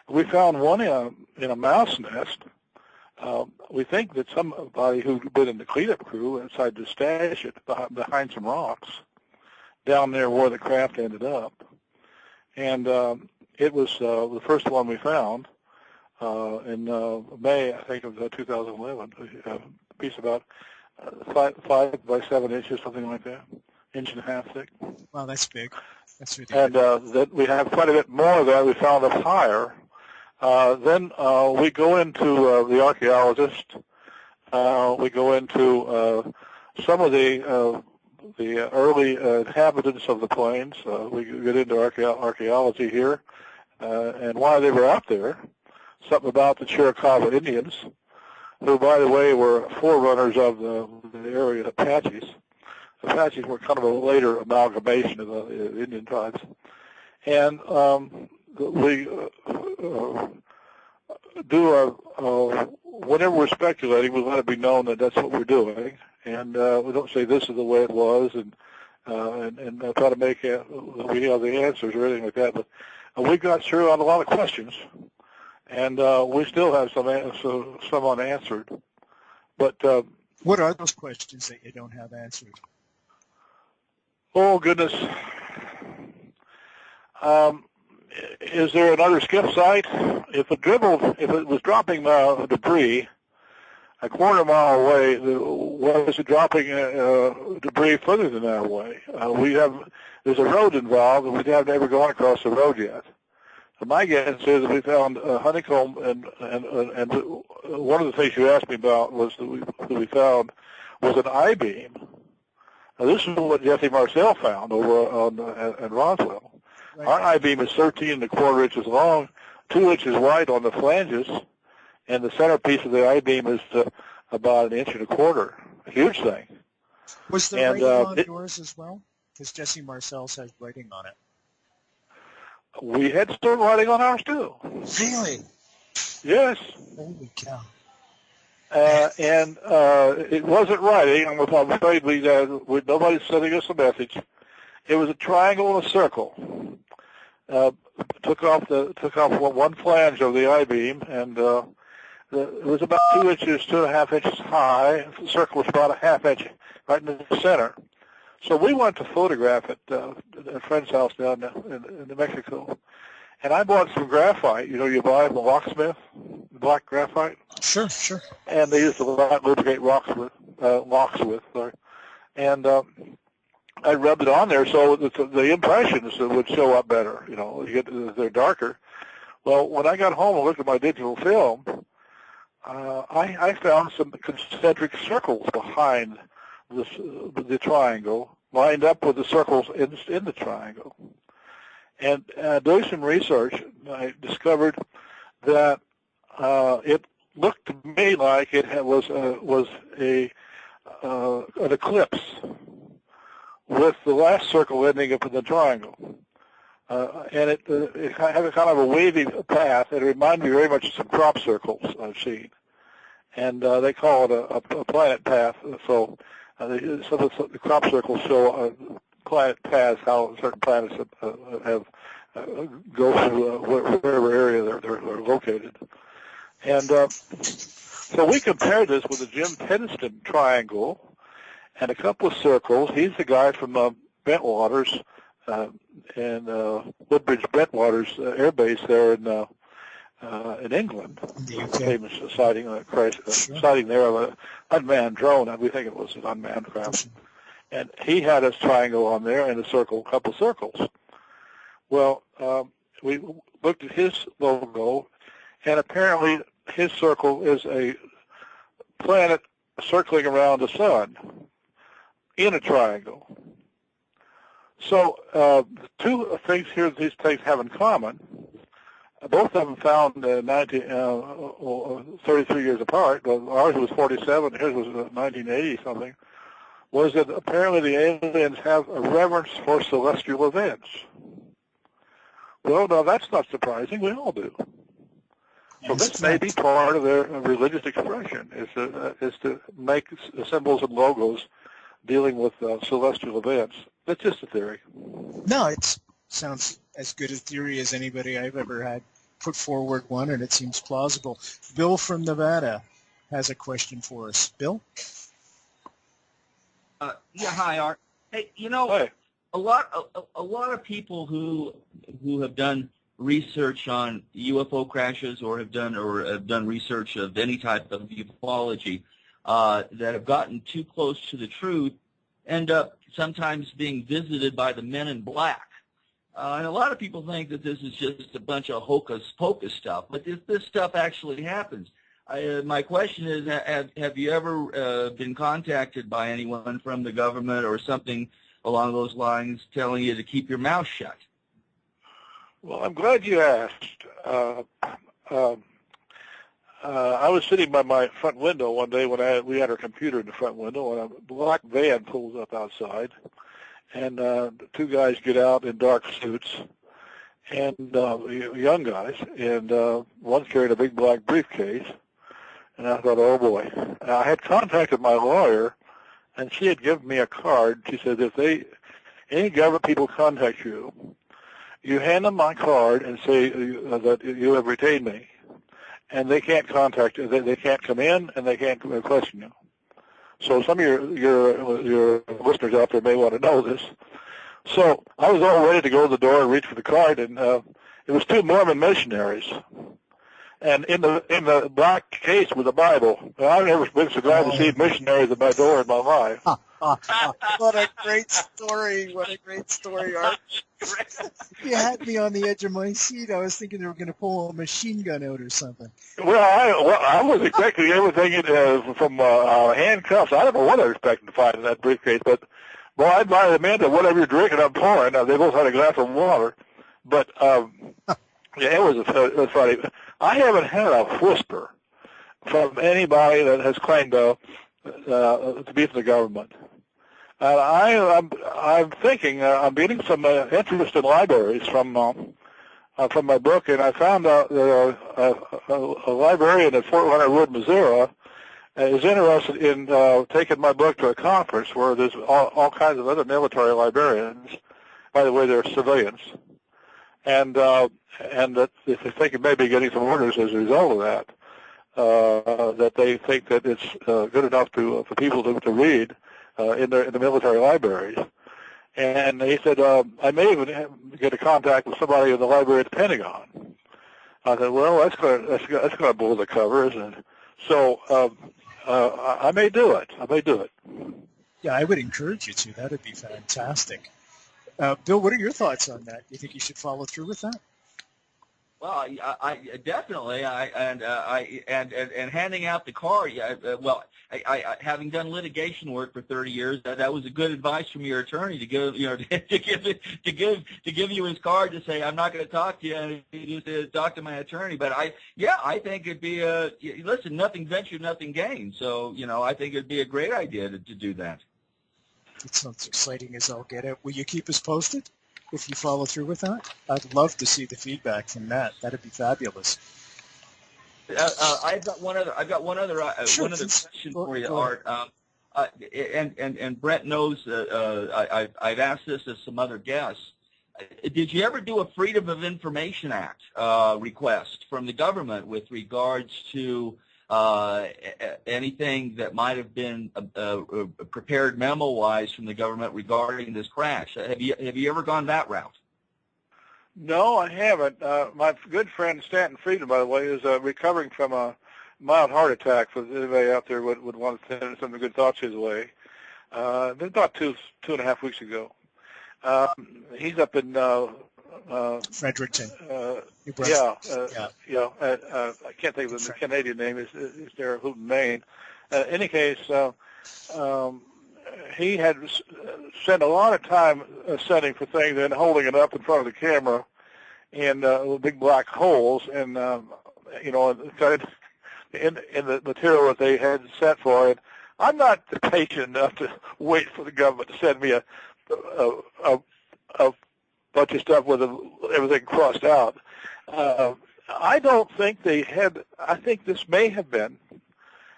[SPEAKER 2] We found one in a mouse nest. We think that somebody who'd been in the cleanup crew decided to stash it behind some rocks down there where the craft ended up. And it was the first one we found in May, I think, of 2011. A piece about 5 by 7 inches, something like that, inch and a half thick.
[SPEAKER 1] Wow, that's big. That's really
[SPEAKER 2] and that we have quite a bit more of that we found up higher. Then we go into the Archaeologist. We go into some of the early inhabitants of the plains. We get into archaeology here and why they were out there. Something about the Chiricahua Indians, who, by the way, were forerunners of the area Apaches. Apaches were kind of a later amalgamation of the Indian tribes. And we whenever we're speculating, we let it be known that that's what we're doing. And we don't say this is the way it was and try to make we have the answers or anything like that. But we got through on a lot of questions. And we still have some unanswered. But
[SPEAKER 1] what are those questions that you don't have answered?
[SPEAKER 2] Oh goodness! Is there another skip site? If it was dropping debris a quarter mile away, was it dropping debris further than that away? There's a road involved, and we haven't ever gone across the road yet. So my guess is that we found honeycomb, and one of the things you asked me about was that we found was an I-beam. Now, this is what Jesse Marcel found over at Roswell. Right. Our I-beam is 13 1/4 inches long, 2 inches wide on the flanges, and the centerpiece of the I-beam is about 1 1/4 inches. A huge thing.
[SPEAKER 1] Was there writing on yours as well? Because Jesse Marcel says writing on it.
[SPEAKER 2] We had some writing on ours too.
[SPEAKER 1] Really?
[SPEAKER 2] Yes.
[SPEAKER 1] Holy cow.
[SPEAKER 2] And it wasn't writing. I'm afraid nobody's sending us a message. It was a triangle and a circle. Took off one flange of the I-beam, and it was about 2 inches, 2.5 inches high. The circle was about 1/2 inch right in the center. So we went to photograph it at a friend's house down in New Mexico. And I bought some graphite. You know, you buy the locksmith, the black graphite.
[SPEAKER 1] Sure, sure.
[SPEAKER 2] And they used to lubricate locks with. Sorry. And I rubbed it on there so the impressions would show up better. You know, they're darker. Well, when I got home and looked at my digital film, I found some concentric circles behind the triangle, lined up with the circles in the triangle. And doing some research, I discovered that it looked to me like it was an eclipse, with the last circle ending up in the triangle. And it had a kind of a wavy path. It reminded me very much of some crop circles I've seen. And they call it a planet path. So some of the crop circles show planet paths, how certain planets have go through wherever area they're located. And so we compared this with the Jim Penniston triangle and a couple of circles. He's the guy from Bentwaters and Woodbridge Bentwaters Air Base there in England. Famous sighting there of an unmanned drone. We think it was an unmanned craft. And he had his triangle on there and a couple of circles. Well, we looked at his logo, and apparently his circle is a planet circling around the sun in a triangle. So two things here these things have in common. both of them found 33 years apart. Ours was 47, his was 1980 something. Was that apparently the aliens have a reverence for celestial events. Well, no, that's not surprising. We all do. So this may be part of their religious expression, is to make symbols and logos dealing with celestial events. That's just a theory.
[SPEAKER 1] No, it sounds as good a theory as anybody I've ever had put forward one, and it seems plausible. Bill from Nevada has a question for us. Bill?
[SPEAKER 3] Yeah, hi, Art. Hey, you know,
[SPEAKER 2] Hi.
[SPEAKER 3] a lot of people who have done research on UFO crashes or have done research of any type of ufology that have gotten too close to the truth end up sometimes being visited by the men in black. And a lot of people think that this is just a bunch of hocus pocus stuff, but this stuff actually happens. My question is, have you ever been contacted by anyone from the government or something along those lines telling you to keep your mouth shut?
[SPEAKER 2] Well, I'm glad you asked. I was sitting by my front window one day when we had our computer in the front window, and a black van pulls up outside, and two guys get out in dark suits, and young guys, and one carried a big black briefcase, and I thought, oh boy. And I had contacted my lawyer, and she had given me a card. She said, if any government people contact you, you hand them my card and say that you have retained me, and they can't contact you. They can't come in, and they can't question you. So some of your listeners out there may want to know this. So I was all ready to go to the door and reach for the card, and it was two Mormon missionaries. And in the black case was a Bible. I've never been so glad to see missionaries at my door in my life.
[SPEAKER 1] What a great story. What a great story, Art. You had me on the edge of my seat. I was thinking they were going to pull a machine gun out or something.
[SPEAKER 2] Well, I was expecting everything from handcuffs. I don't know what I was expecting to find in that briefcase, but, well, I'd buy them into whatever you're drinking, I'm pouring. They both had a glass of water. But, yeah, it was funny. I haven't had a whisper from anybody that has claimed to be from the government. And I'm thinking I'm getting some interest in libraries from my book, and I found out that a librarian at Fort Leonard Wood, Missouri, is interested in taking my book to a conference where there's all kinds of other military librarians. By the way, they're civilians, and that if they think it may be getting some orders as a result of that, that they think that it's good enough for people to read in the military libraries. And he said, I may even get a contact with somebody in the library at the Pentagon. I said, well, that's going to blow the cover, isn't it? So I may do it.
[SPEAKER 1] Yeah, I would encourage you to. That would be fantastic. Bill, what are your thoughts on that? Do you think you should follow through with that?
[SPEAKER 3] Well, I definitely, and handing out the card. Well, I having done litigation work for 30 years, that was a good advice from your attorney to give, to give you his card to say I'm not going to talk to you, and you just talk to my attorney. But I think it'd be listen, nothing ventured, nothing gained. So I think it'd be a great idea to do that.
[SPEAKER 1] It sounds exciting as all get out. Will you keep us posted if you follow through with that? I'd love to see the feedback from that. That'd be fabulous.
[SPEAKER 3] I've got one other question for you, Art. And Brent knows I've asked this of some other guests. Did you ever do a Freedom of Information Act request from the government with regards to anything that might have been prepared memo-wise from the government regarding this crash? Have you ever gone that route?
[SPEAKER 2] No, I haven't. My good friend Stanton Friedman, by the way, is recovering from a mild heart attack. For anybody out there would want to send some good thoughts his way. About two and a half weeks ago. He's up in
[SPEAKER 1] Fredericton.
[SPEAKER 2] I can't think of the Canadian name. Is there Houghton, Maine? In any case, he had spent a lot of time setting for things and holding it up in front of the camera in big black holes, and you know, kind of in the material that they had set for it. I'm not patient enough to wait for the government to send me a bunch of stuff with everything crossed out. I don't think they had. I think this may have been,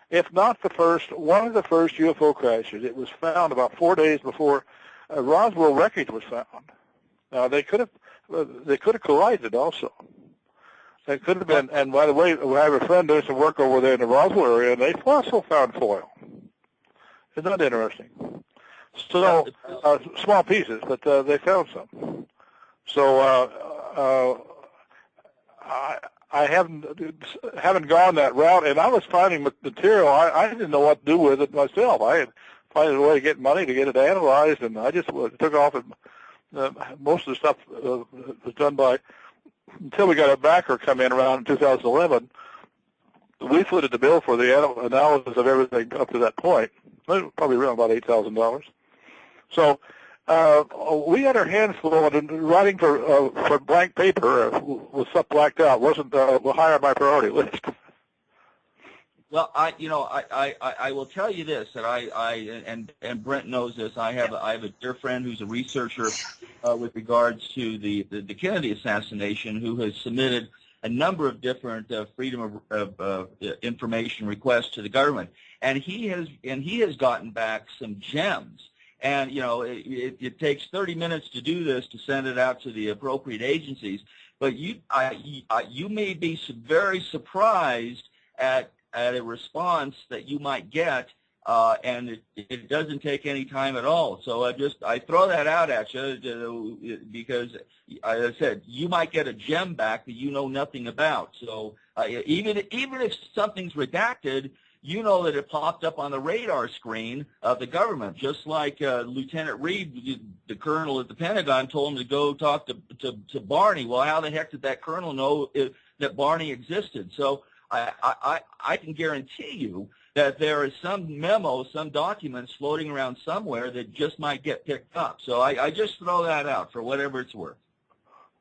[SPEAKER 2] if not the first, one of the first UFO crashes. It was found about 4 days before Roswell wreckage was found. Now they could have collided also. They could have been. And by the way, I have a friend doing some work over there in the Roswell area, and they also found foil. Isn't that interesting? So small pieces, but they found some. So I haven't gone that route, and I was finding material. I didn't know what to do with it myself. I had finding a way to get money to get it analyzed, and I just took off. And most of the stuff was done by, until we got a backer come in around 2011. We footed the bill for the analysis of everything up to that point, probably around about $8,000. So we had our hands full, and writing for blank paper was stuff blacked out. Wasn't high on my priority list.
[SPEAKER 3] Well, I will tell you this, that and Brent knows this. I have a dear friend who's a researcher with regards to the Kennedy assassination, who has submitted a number of different freedom of information requests to the government, and he has gotten back some gems. And you know, it takes 30 minutes to do this, to send it out to the appropriate agencies. But you may be very surprised at a response that you might get, and it doesn't take any time at all. So I throw that out at you because, as I said, you might get a gem back that you know nothing about. So even if something's redacted, you know that it popped up on the radar screen of the government, just like Lieutenant Reed, the colonel at the Pentagon, told him to go talk to Barney. Well, how the heck did that colonel know that Barney existed? So I can guarantee you that there is some memo, some documents floating around somewhere that just might get picked up. So I just throw that out for whatever it's worth.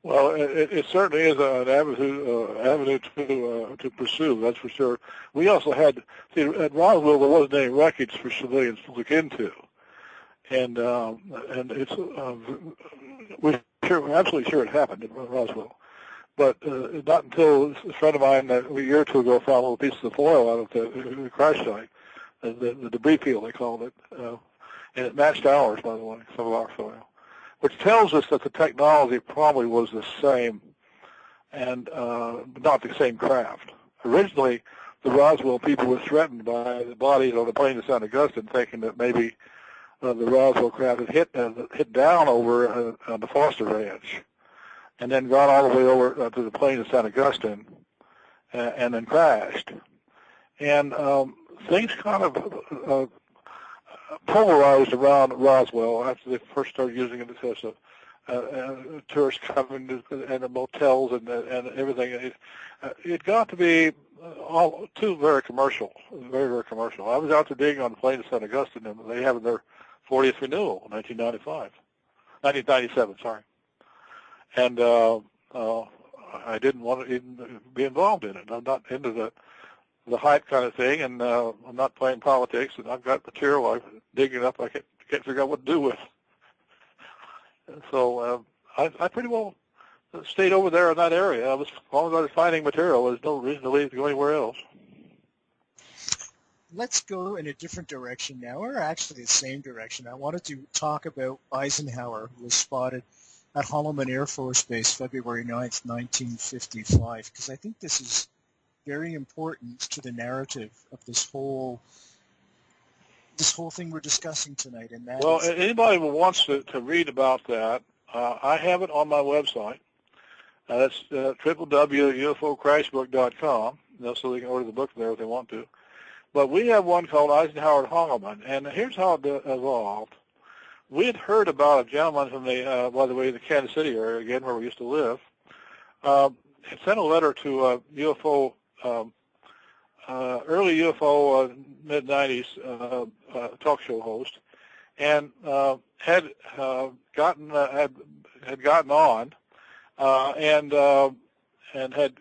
[SPEAKER 2] Well, it certainly is an avenue to pursue. That's for sure. We also had, see, at Roswell there wasn't any wreckage for civilians to look into, and it's we're absolutely sure it happened at Roswell, but not until a friend of mine a year or two ago found little pieces of foil out of the crash site, the debris field they called it, and it matched ours, by the way, some of our soil, which tells us that the technology probably was the same, and not the same craft. Originally, the Roswell people were threatened by the bodies on the plain of St. Augustine, thinking that maybe the Roswell craft had hit down over on the Foster Ranch, and then gone all the way over to the plain of St. Augustine, and then crashed. And things kind of polarized around Roswell after they first started using it as tourists coming and the motels and everything. It got to be all too very commercial, very, very commercial. I was out there digging on the plain of St. Augustine, and they have their 40th renewal in 1997, sorry. And I didn't want to even be involved in it. I'm not into the hype kind of thing, and I'm not playing politics, and I've got material I'm digging up I can't figure out what to do with. And so I pretty well stayed over there in that area. As long as I was finding material, there's no reason to leave to go anywhere else.
[SPEAKER 1] Let's go in a different direction now, or actually the same direction. I wanted to talk about Eisenhower, who was spotted at Holloman Air Force Base February 9th, 1955, because I think this is very important to the narrative of this whole thing we're discussing tonight. And that
[SPEAKER 2] well, anybody who wants to read about that, I have it on my website. That's www.ufocrashbook.com, so they can order the book there if they want to. But we have one called Eisenhower at Holloman, and here's how it evolved. We had heard about a gentleman from by the way, the Kansas City area, again, where we used to live, had sent a letter to UFO, early UFO, mid-'90s talk show host, and had gotten on and had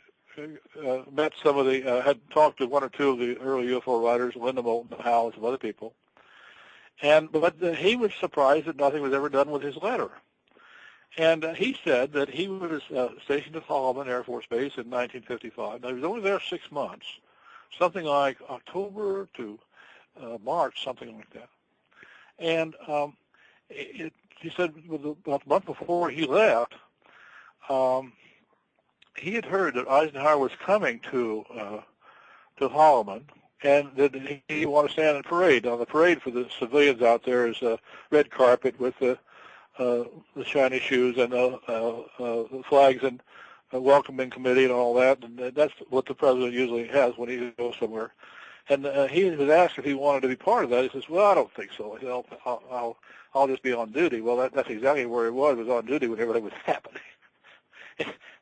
[SPEAKER 2] met some of the, had talked to one or two of the early UFO writers, Linda Moulton Howe, and some other people. But he was surprised that nothing was ever done with his letter. And he said that he was stationed at Holloman Air Force Base in 1955. Now, he was only there 6 months, something like October to March, something like that. And he said about a month before he left, he had heard that Eisenhower was coming to Holloman, and that he wanted to stand in parade. Now, the parade for the civilians out there is a red carpet with the shiny shoes and the flags and a welcoming committee and all that, and that's what the president usually has when he goes somewhere. And he was asked if he wanted to be part of that. He says, "Well, I don't think so. You know, I'll just be on duty." Well, that's exactly where he was on duty when everything was happening.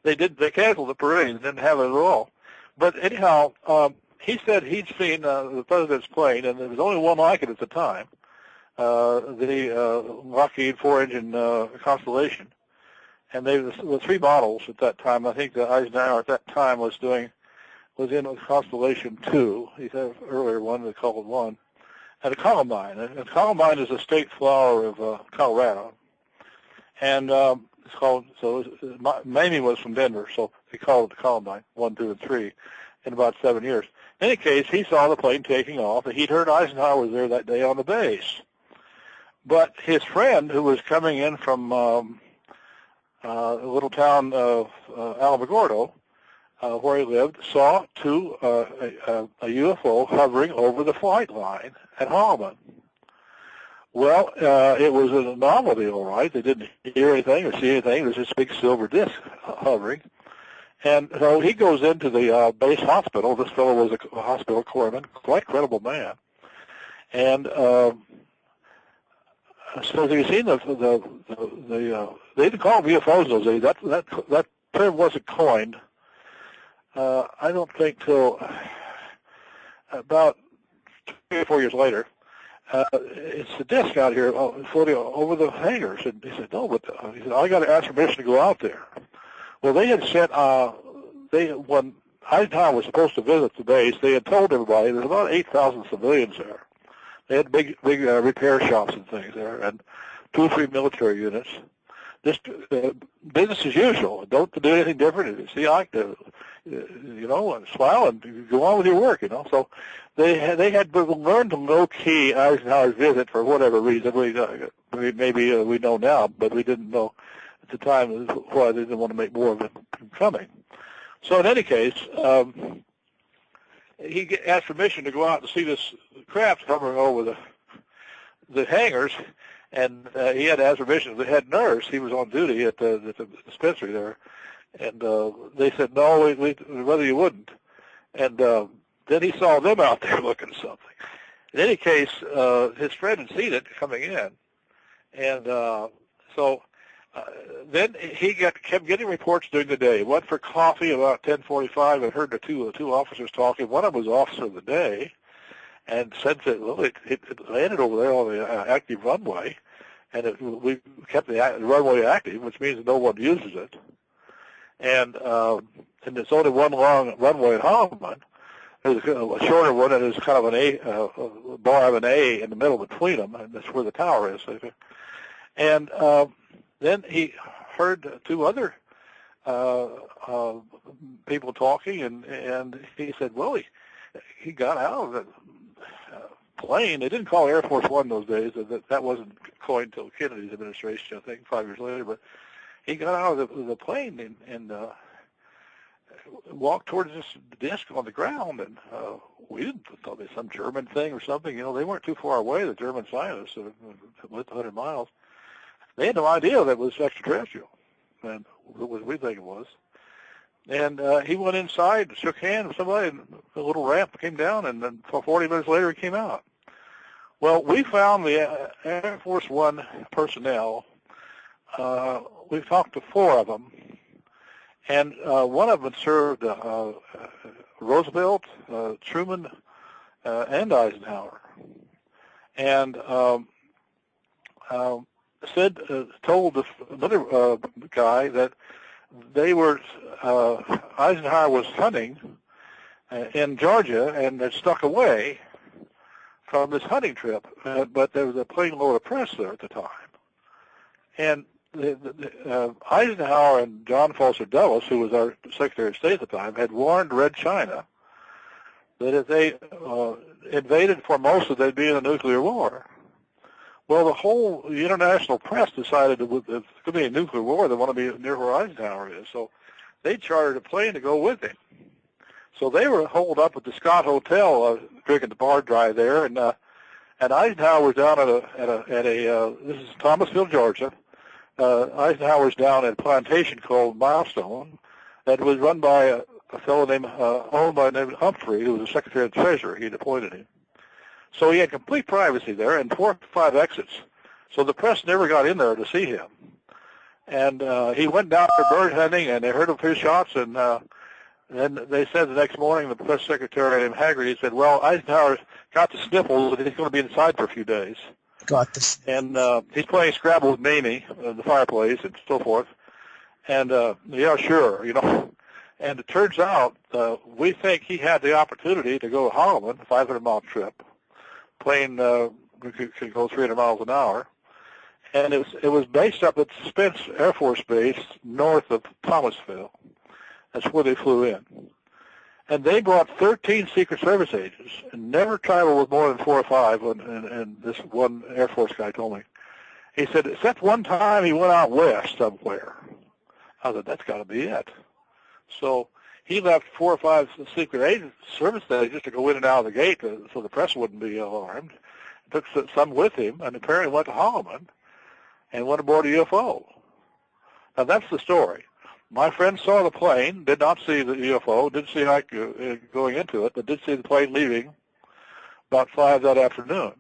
[SPEAKER 2] They canceled the parade and didn't have it at all. But anyhow, he said he'd seen the president's plane, and there was only one like it at the time, the Lockheed 4-engine Constellation. And they were 3 models at that time. I think that Eisenhower at that time was in Constellation 2. He had an earlier one, they called 1, and a Columbine. And Columbine is a state flower of Colorado. And it's called, so Mamie was from Denver, so they called it the Columbine, 1, 2, and 3, in about 7 years. In any case, he saw the plane taking off, and he'd heard Eisenhower was there that day on the base. But his friend, who was coming in from a little town of Alamogordo, where he lived, saw a UFO hovering over the flight line at Holloman. Well, it was an anomaly, all right. They didn't hear anything or see anything. There was this big silver disc hovering. And so he goes into the base hospital. This fellow was a hospital corpsman, quite credible man. And so have you seen they didn't call them UFOs those days. That term wasn't coined. I don't think till about 3 or 4 years later. It's the disc out here floating over the hangars. And he said, no, but he said, I got to ask permission to go out there. Well, they had sent, when Eisenhower was supposed to visit the base, they had told everybody there's about 8,000 civilians there. They had big repair shops and things there, and 2 or 3 military units. Just business as usual. Don't do anything different. It's the active, and smile and go on with your work, So they had learned to low-key Eisenhower's visit for whatever reason. Maybe we know now, but we didn't know at the time why they didn't want to make more of it coming. So in any case, he asked permission to go out and see this craft hovering over the hangars, and he had to ask permission of the head nurse. He was on duty at the dispensary there, and they said, no, we'd rather you wouldn't. And then he saw them out there looking at something. In any case, his friend had seen it coming in, and so then he kept getting reports during the day. Went for coffee about 10:45 and heard the two officers talking. One of them was officer of the day, and said that, well, it landed over there on the active runway, and we kept the runway active, which means no one uses it. And there's only one long runway at Holloman. There's a shorter one, and there's kind of a bar of an A in the middle between them, and that's where the tower is. And then he heard 2 other people talking, and he said, well, he got out of the plane. They didn't call Air Force One those days. That wasn't coined until Kennedy's administration, I think, 5 years later. But he got out of the plane and walked towards this disc on the ground, and we didn't thought it was some German thing or something. They weren't too far away, the German scientists, with 100 miles. They had no idea that it was extraterrestrial, and we think it was. And he went inside, shook hands with somebody, and a little ramp came down, and then 40 minutes later he came out. Well, we found the Air Force One personnel. We've talked to 4 of them, and one of them served Roosevelt, Truman, and Eisenhower. And told another guy that Eisenhower was hunting in Georgia and had stuck away from this hunting trip, but there was a plane load of press there at the time. And Eisenhower and John Foster Dulles, who was our Secretary of State at the time, had warned Red China that if they invaded Formosa, they'd be in a nuclear war. Well, the whole international press decided that if there's going to be a nuclear war, they want to be near where Eisenhower is. So they chartered a plane to go with him. So they were holed up at the Scott Hotel, drinking the bar dry there, and Eisenhower was down at a this is Thomasville, Georgia. Eisenhower was down at a plantation called Milestone that was run by a fellow owned by named Humphrey, who was the Secretary of the Treasury. He'd appointed him. So he had complete privacy there and 4 or 5 exits. So the press never got in there to see him. And he went down for bird hunting, and they heard a few shots, and then they said the next morning, the press secretary named Haggerty said, well, Eisenhower got the sniffles, and he's going to be inside for a few days.
[SPEAKER 1] Got this.
[SPEAKER 2] And he's playing Scrabble with Mamie in the fireplace and so forth. And, yeah, sure, you know. And it turns out we think he had the opportunity to go to Holloman, a 500-mile trip. Plane could go 300 miles an hour. And it was based up at Spence Air Force Base north of Thomasville. That's where they flew in. And they brought 13 Secret Service agents and never traveled with more than 4 or 5, and this one Air Force guy told me. He said, except one time he went out west somewhere. I said, that's got to be it. So he left 4 or 5 Secret Service agents to go in and out of the gate so the press wouldn't be alarmed. Took some with him and apparently went to Holloman and went aboard a UFO. Now, that's the story. My friend saw the plane, did not see the UFO, didn't see Ike going into it, but did see the plane leaving about 5 that afternoon.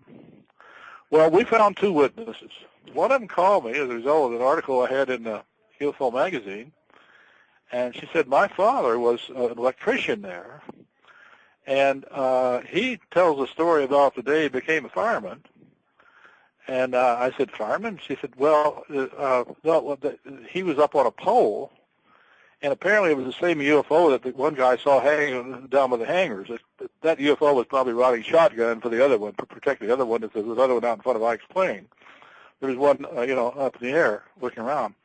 [SPEAKER 2] Well, we found 2 witnesses. One of them called me as a result of an article I had in the UFO magazine, and she said, my father was an electrician there, and he tells a story about the day he became a fireman. And I said, fireman? She said, well, he was up on a pole, and apparently it was the same UFO that the one guy saw hanging down by the hangars. That UFO was probably riding shotgun for the other one, to protect the other one if there was another one out in front of Ike's plane. There was one, up in the air looking around.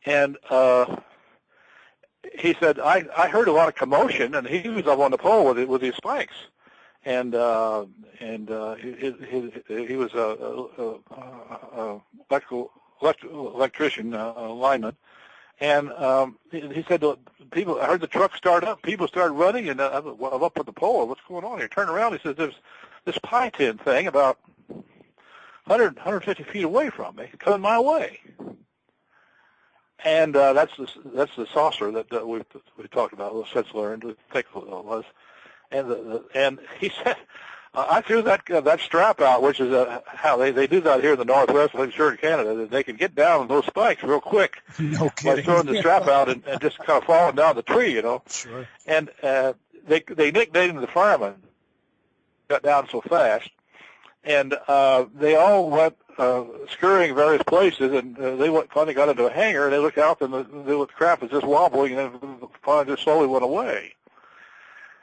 [SPEAKER 2] And he said, I heard a lot of commotion, and he was up on the pole with his spikes. And he was a electrician, lineman. And he said, I heard the truck start up. People started running, and I'm up at the pole. What's going on here? Turn around. He says, there's this pie tin thing about 150 feet away from me, coming my way. And that's the saucer that we talked about, the since learned, I think it was. And he said, I threw that strap out, which is how they do that here in the Northwest, I'm sure in Canada. They can get down on those spikes real quick.
[SPEAKER 1] No kidding.
[SPEAKER 2] By throwing the strap out and just kind of falling down the tree,
[SPEAKER 1] Sure.
[SPEAKER 2] And they nicknamed him the fireman. Got down so fast, and they all went scurrying various places, and they finally got into a hangar, and they looked out, and the craft was just wobbling, and then finally just slowly went away.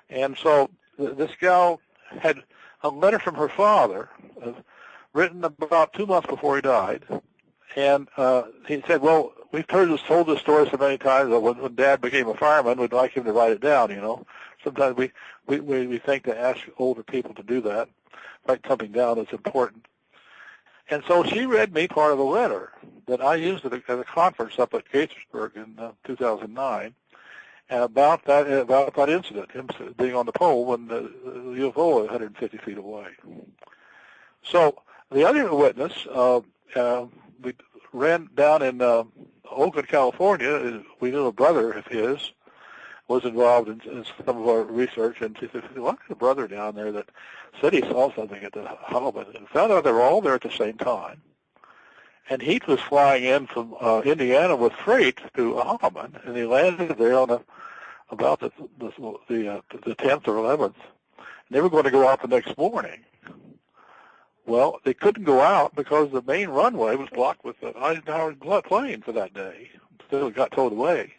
[SPEAKER 2] And so this gal had a letter from her father written about 2 months before he died, and he said, well, we've told this story so many times that when Dad became a fireman, we'd like him to write it down, Sometimes we think to ask older people to do that, write something down that's important. And so she read me part of the letter that I used at a conference up at Gaithersburg in 2009, and about that incident, him being on the pole when the UFO was 150 feet away. So the other witness, we ran down in Oakland, California. We knew a brother of his was involved in some of our research, and she said, well, I got a brother down there that said he saw something at the Holloman, and found out they were all there at the same time. And he was flying in from Indiana with freight to Holloman, and he landed there on about the 10th or 11th. And they were going to go out the next morning. Well, they couldn't go out because the main runway was blocked with the Eisenhower plane for that day. until it got towed away.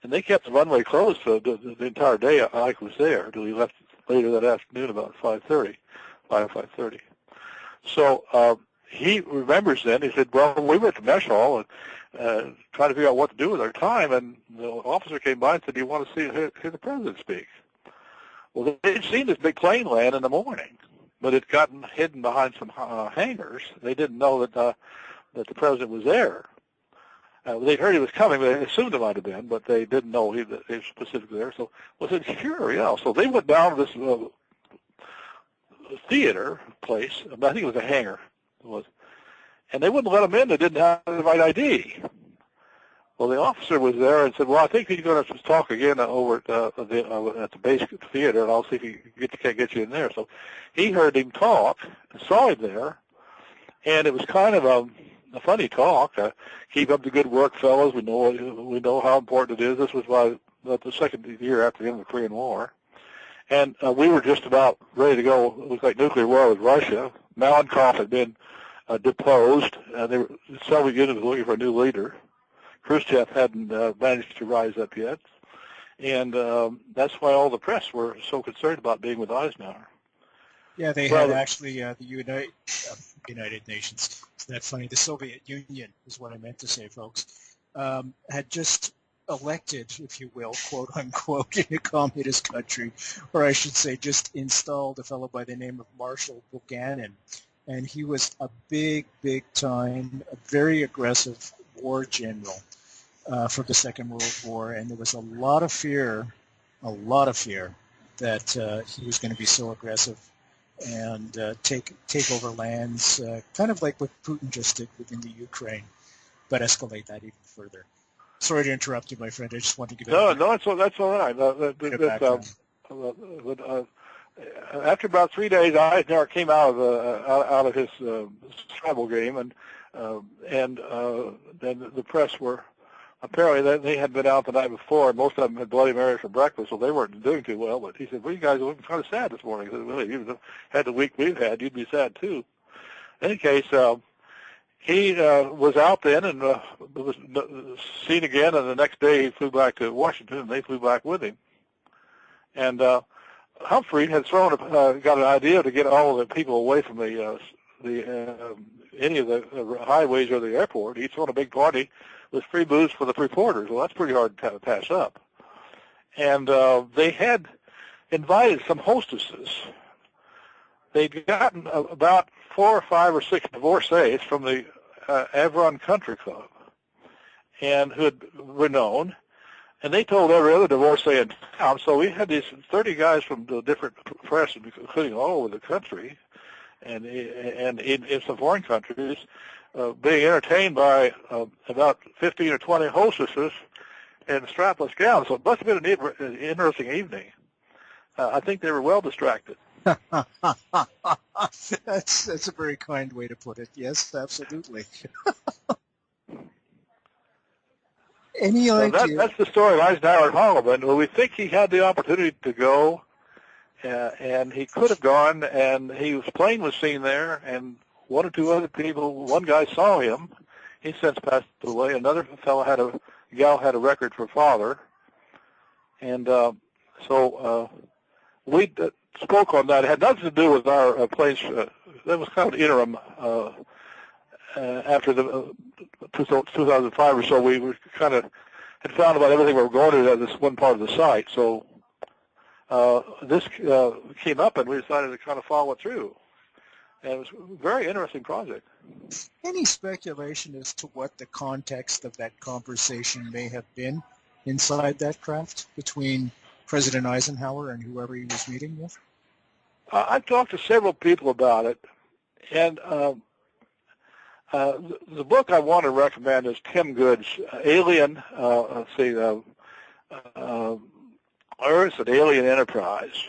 [SPEAKER 2] And they kept the runway closed for the entire day Ike was there until he left later that afternoon about 5:30. So he remembers then, he said, well, we were at the mess hall and trying to figure out what to do with our time, and the officer came by and said, do you want to hear the president speak? Well, they'd seen this big plane land in the morning, but it gotten hidden behind some hangars. They didn't know that the president was there. They'd heard he was coming, but they assumed it might have been, but they didn't know he was specifically there. So I said, sure, yeah. So they went down to this theater place. I think it was a hangar. It was. And they wouldn't let him in. They didn't have the right ID. Well, the officer was there and said, well, I think he's going to talk again over at the base theater, and I'll see if he can't get you in there. So he heard him talk and saw him there, and it was kind of a funny talk. Keep up the good work, fellas. We know how important it is. This was about the second year after the end of the Korean War. And we were just about ready to go. It was like nuclear war with Russia. Malenkov had been deposed. The Soviet Union was looking for a new leader. Khrushchev hadn't managed to rise up yet. And that's why all the press were so concerned about being with Eisenhower.
[SPEAKER 1] Yeah, they had actually the United Nations. Isn't that funny? The Soviet Union is what I meant to say, folks. Had just elected, if you will, quote unquote, in a communist country, or I should say just installed a fellow by the name of Marshal Buchanan. And he was a big time, a very aggressive war general for the Second World War. And there was a lot of fear that he was going to be so aggressive and take over lands, kind of like what Putin just did within the Ukraine, but escalate that even further. Sorry to interrupt you, my friend. I just wanted to give
[SPEAKER 2] No, that's all right. After about 3 days, Eisenhower came out of his tribal game, and then the press were apparently they had been out the night before, and most of them had Bloody Marys for breakfast, so they weren't doing too well. But he said, "Well, you guys are looking kind of sad this morning." I said, "Well, you had the week we've had, you'd be sad too." In any case, he was out then and was seen again, and the next day he flew back to Washington, and they flew back with him. And Humphrey had got an idea to get all of the people away from any of the highways or the airport. He'd thrown a big party with free booze for the reporters. Well, that's pretty hard to pass up. And they had invited some hostesses. They'd gotten about 4 or 5 or 6 divorcees from the Avron Country Club, and who were known. And they told every other divorcee in town. So we had these 30 guys from the different press, including all over the country, and in some foreign countries, being entertained by about 15 or 20 hostesses in strapless gowns. So it must have been an interesting evening. I think they were well distracted.
[SPEAKER 1] That's a very kind way to put it. Yes, absolutely. Any idea?
[SPEAKER 2] That's the story of Eisenhower and Holland. Well, we think he had the opportunity to go, and he could have gone, and his plane was seen there, and 1 or 2 other people, one guy saw him. He since passed away. Another fellow gal had a record for father. And so we spoke on that. It had nothing to do with our place. That was kind of interim after the 2005 or so. We were kind of had found about everything we were going to at this one part of the site. So this came up, and we decided to kind of follow it through. And it was a very interesting project.
[SPEAKER 1] Any speculation as to what the context of that conversation may have been inside that craft between President Eisenhower and whoever he was meeting with?
[SPEAKER 2] I've talked to several people about it, and the book I want to recommend is Tim Good's Alien, Earth and Alien Enterprise.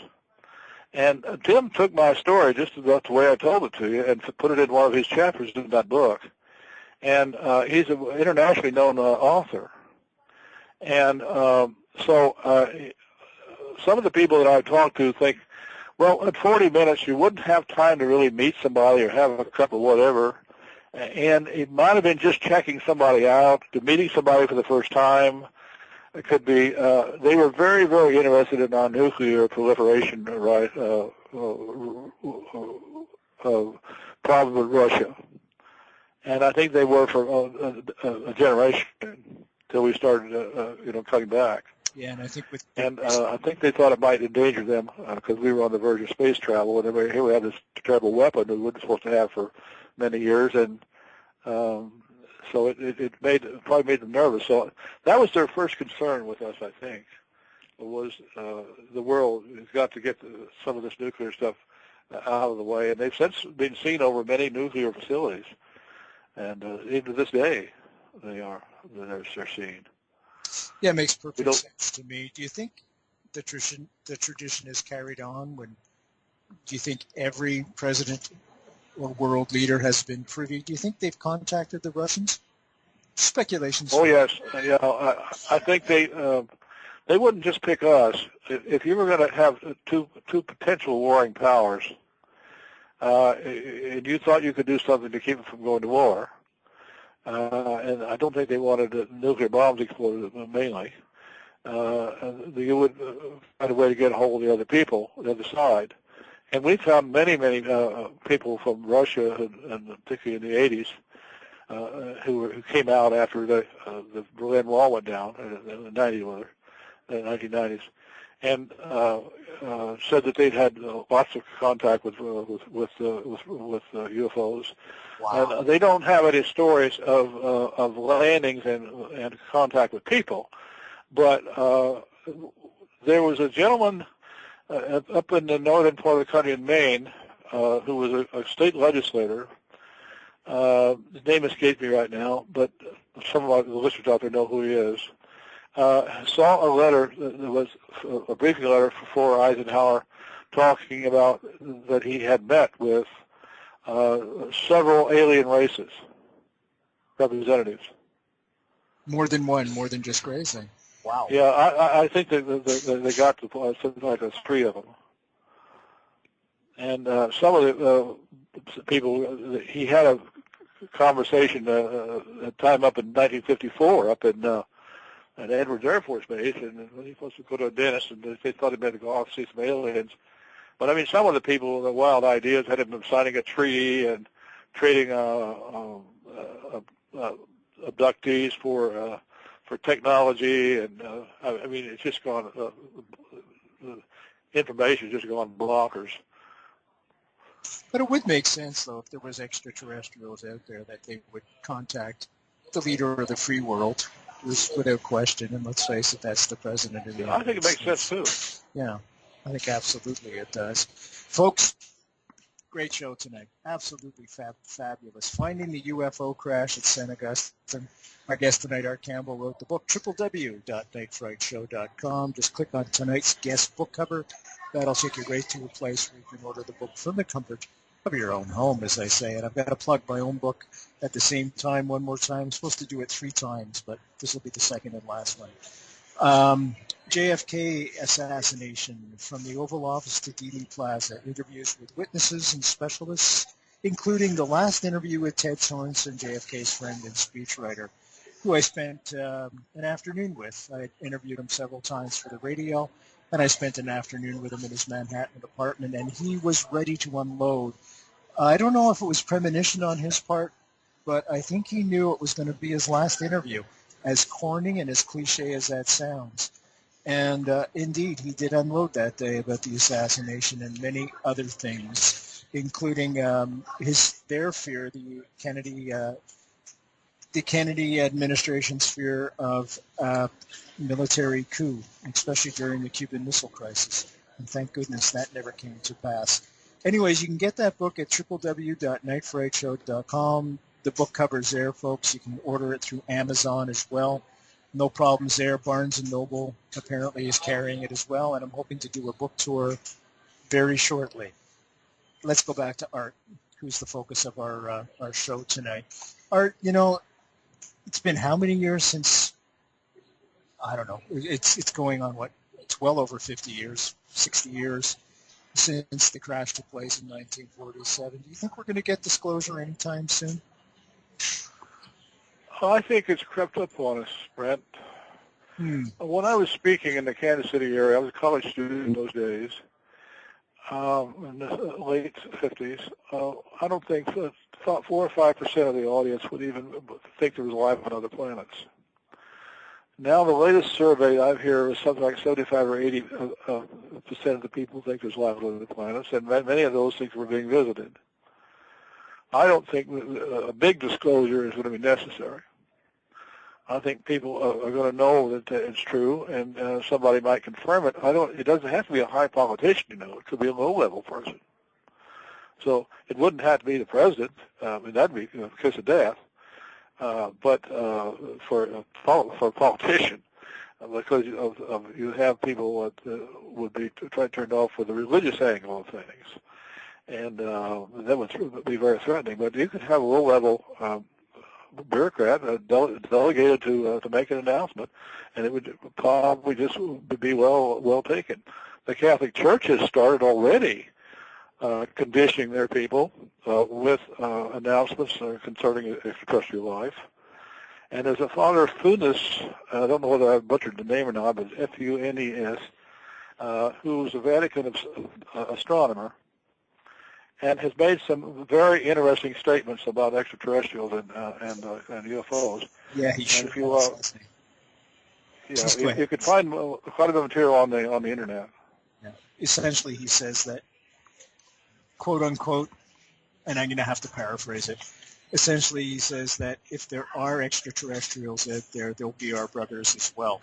[SPEAKER 2] And Tim took my story just about the way I told it to you and put it in one of his chapters in that book. And he's an internationally known author. And so some of the people that I've talked to think, well, at 40 minutes you wouldn't have time to really meet somebody or have a cup of whatever And it might have been just checking somebody out, to meeting somebody for the first time. It could be, they were very, very interested in our nuclear proliferation, right, problem with Russia. And I think they were for a generation until we started, cutting back.
[SPEAKER 1] Yeah, and I think
[SPEAKER 2] I think they thought it might endanger them because we were on the verge of space travel, and here we had this terrible weapon that we weren't supposed to have for many years, and so it probably made them nervous. So that was their first concern with us, I think, was the world has got to get some of this nuclear stuff out of the way, and they've since been seen over many nuclear facilities, and even to this day, they're seen.
[SPEAKER 1] Yeah, it makes perfect sense to me. Do you think the tradition is carried on? Do you think every president or world leader has been privy? Do you think they've contacted the Russians? Speculations.
[SPEAKER 2] Oh yes, I think they wouldn't just pick us. If you were going to have two potential warring powers, and you thought you could do something to keep them from going to war. And I don't think they wanted nuclear bombs exploded mainly. You would find a way to get a hold of the other people, the other side. And we found many people from Russia, and particularly in the 80s, who came out after the Berlin Wall went down in the 1990s, and said that they'd had lots of contact with UFOs.
[SPEAKER 1] Wow.
[SPEAKER 2] And they don't have any stories of landings and contact with people, but there was a gentleman up in the northern part of the country in Maine who was a state legislator. His name escapes me right now, but some of the listeners out there know who he is. Saw a letter that was a briefing letter for Eisenhower talking about that he had met with several alien races, representatives.
[SPEAKER 1] More than one, more than just grazing. Wow.
[SPEAKER 2] Yeah, I think they got to something like there's 3 of them. And some of the people, he had a conversation a time up in 1954 up in at Edwards Air Force Base, and he was supposed to go to a dentist, and they thought he meant to go off and see some aliens. But I mean, some of the people with the wild ideas had him signing a treaty and trading abductees for technology, and I mean, it's just gone. Information's just gone bonkers.
[SPEAKER 1] But it would make sense, though, if there was extraterrestrials out there, that they would contact the leader of the free world, without question. And let's face it, that's the president of the United States.
[SPEAKER 2] I think it makes sense too.
[SPEAKER 1] Yeah, I think absolutely it does. Folks, great show tonight. Absolutely fabulous. Finding the UFO crash at St. Augustine. My guest tonight, Art Campbell, wrote the book, www.nightfrightshow.com. Just click on tonight's guest book cover. That'll take you right to a place where you can order the book from the comfort of your own home, as I say. And I've got to plug my own book at the same time, one more time. I'm supposed to do it 3 times, but this will be the second and last one. JFK Assassination, from the Oval Office to DEALEY Plaza, interviews with witnesses and specialists, including the last interview with Ted Sorensen, JFK's friend and speechwriter, who I spent an afternoon with. I interviewed him several times for the radio, and I spent an afternoon with him in his Manhattan apartment, and he was ready to unload. I don't know if it was premonition on his part, but I think he knew it was going to be his last interview, as corny and as cliche as that sounds. And indeed, he did unload that day about the assassination and many other things, including their fear, the Kennedy administration's fear of military coup, especially during the Cuban Missile Crisis. And thank goodness that never came to pass. Anyways, you can get that book at www.nightfrightshow.com. The book cover's there, folks. You can order it through Amazon as well. No problems there. Barnes & Noble apparently is carrying it as well, and I'm hoping to do a book tour very shortly. Let's go back to Art, who's the focus of our show tonight. Art, you know, it's been how many years since, I don't know, it's going on, what, it's well over 50 years, 60 years since the crash took place in 1947. Do you think we're going to get disclosure anytime soon?
[SPEAKER 2] I think it's crept up on us, Brent. When I was speaking in the Kansas City area, I was a college student in those days, in the late 50s. I don't think 4 or 5% of the audience would even think there was life on other planets. Now the latest survey I hear is something like 75 or 80% of the people think there's life on other planets, and many of those think we're being visited. I don't think a big disclosure is going to be necessary. I think people are going to know that it's true, and somebody might confirm it. It doesn't have to be a high politician, you know. It could be a low-level person. So it wouldn't have to be the president. That'd be a kiss of death. But for a politician, because you have people that would be turned off for the religious angle of things, and that would be very threatening. But you could have a low-level bureaucrat delegated to make an announcement, and it would probably just be well taken. The Catholic Church has started already conditioning their people with announcements concerning extraterrestrial life. And there's a Father Funes, I don't know whether I butchered the name or not, but Funes, who's a Vatican astronomer, and has made some very interesting statements about extraterrestrials and UFOs.
[SPEAKER 1] Yeah, he should.
[SPEAKER 2] You could find quite a bit of material on the internet.
[SPEAKER 1] Yeah. Essentially, he says that, quote unquote, and I'm going to have to paraphrase it. Essentially, he says that if there are extraterrestrials out there, they'll be our brothers as well.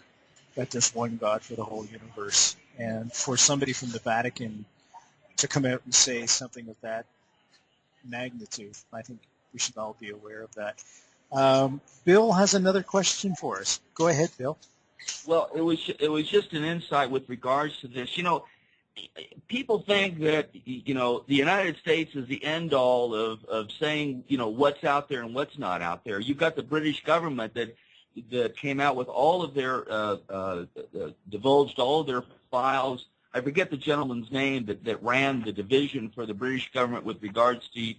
[SPEAKER 1] That there's one God for the whole universe, and for somebody from the Vatican to come out and say something of that magnitude, I think we should all be aware of that. Bill has another question for us. Go ahead, Bill.
[SPEAKER 3] Well, it was just an insight with regards to this. You know, people think that, you know, the United States is the end all of saying, you know, what's out there and what's not out there. You've got the British government that came out with all of their divulged all of their files. I forget the gentleman's name that ran the division for the British government with regards to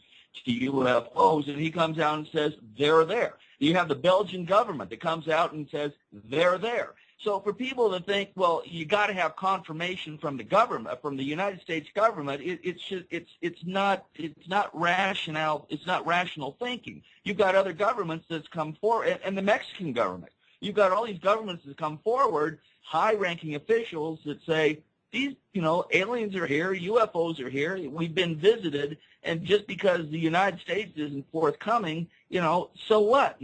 [SPEAKER 3] UFOs, and he comes out and says they're there. You have the Belgian government that comes out and says they're there. So for people to think, well, you got to have confirmation from the government, from the United States government, it's not rational. It's not rational thinking. You've got other governments that's come forward, and the Mexican government. You've got all these governments that come forward, high-ranking officials that say, these, you know, aliens are here, UFOs are here, we've been visited, and just because the United States isn't forthcoming, you know, so what?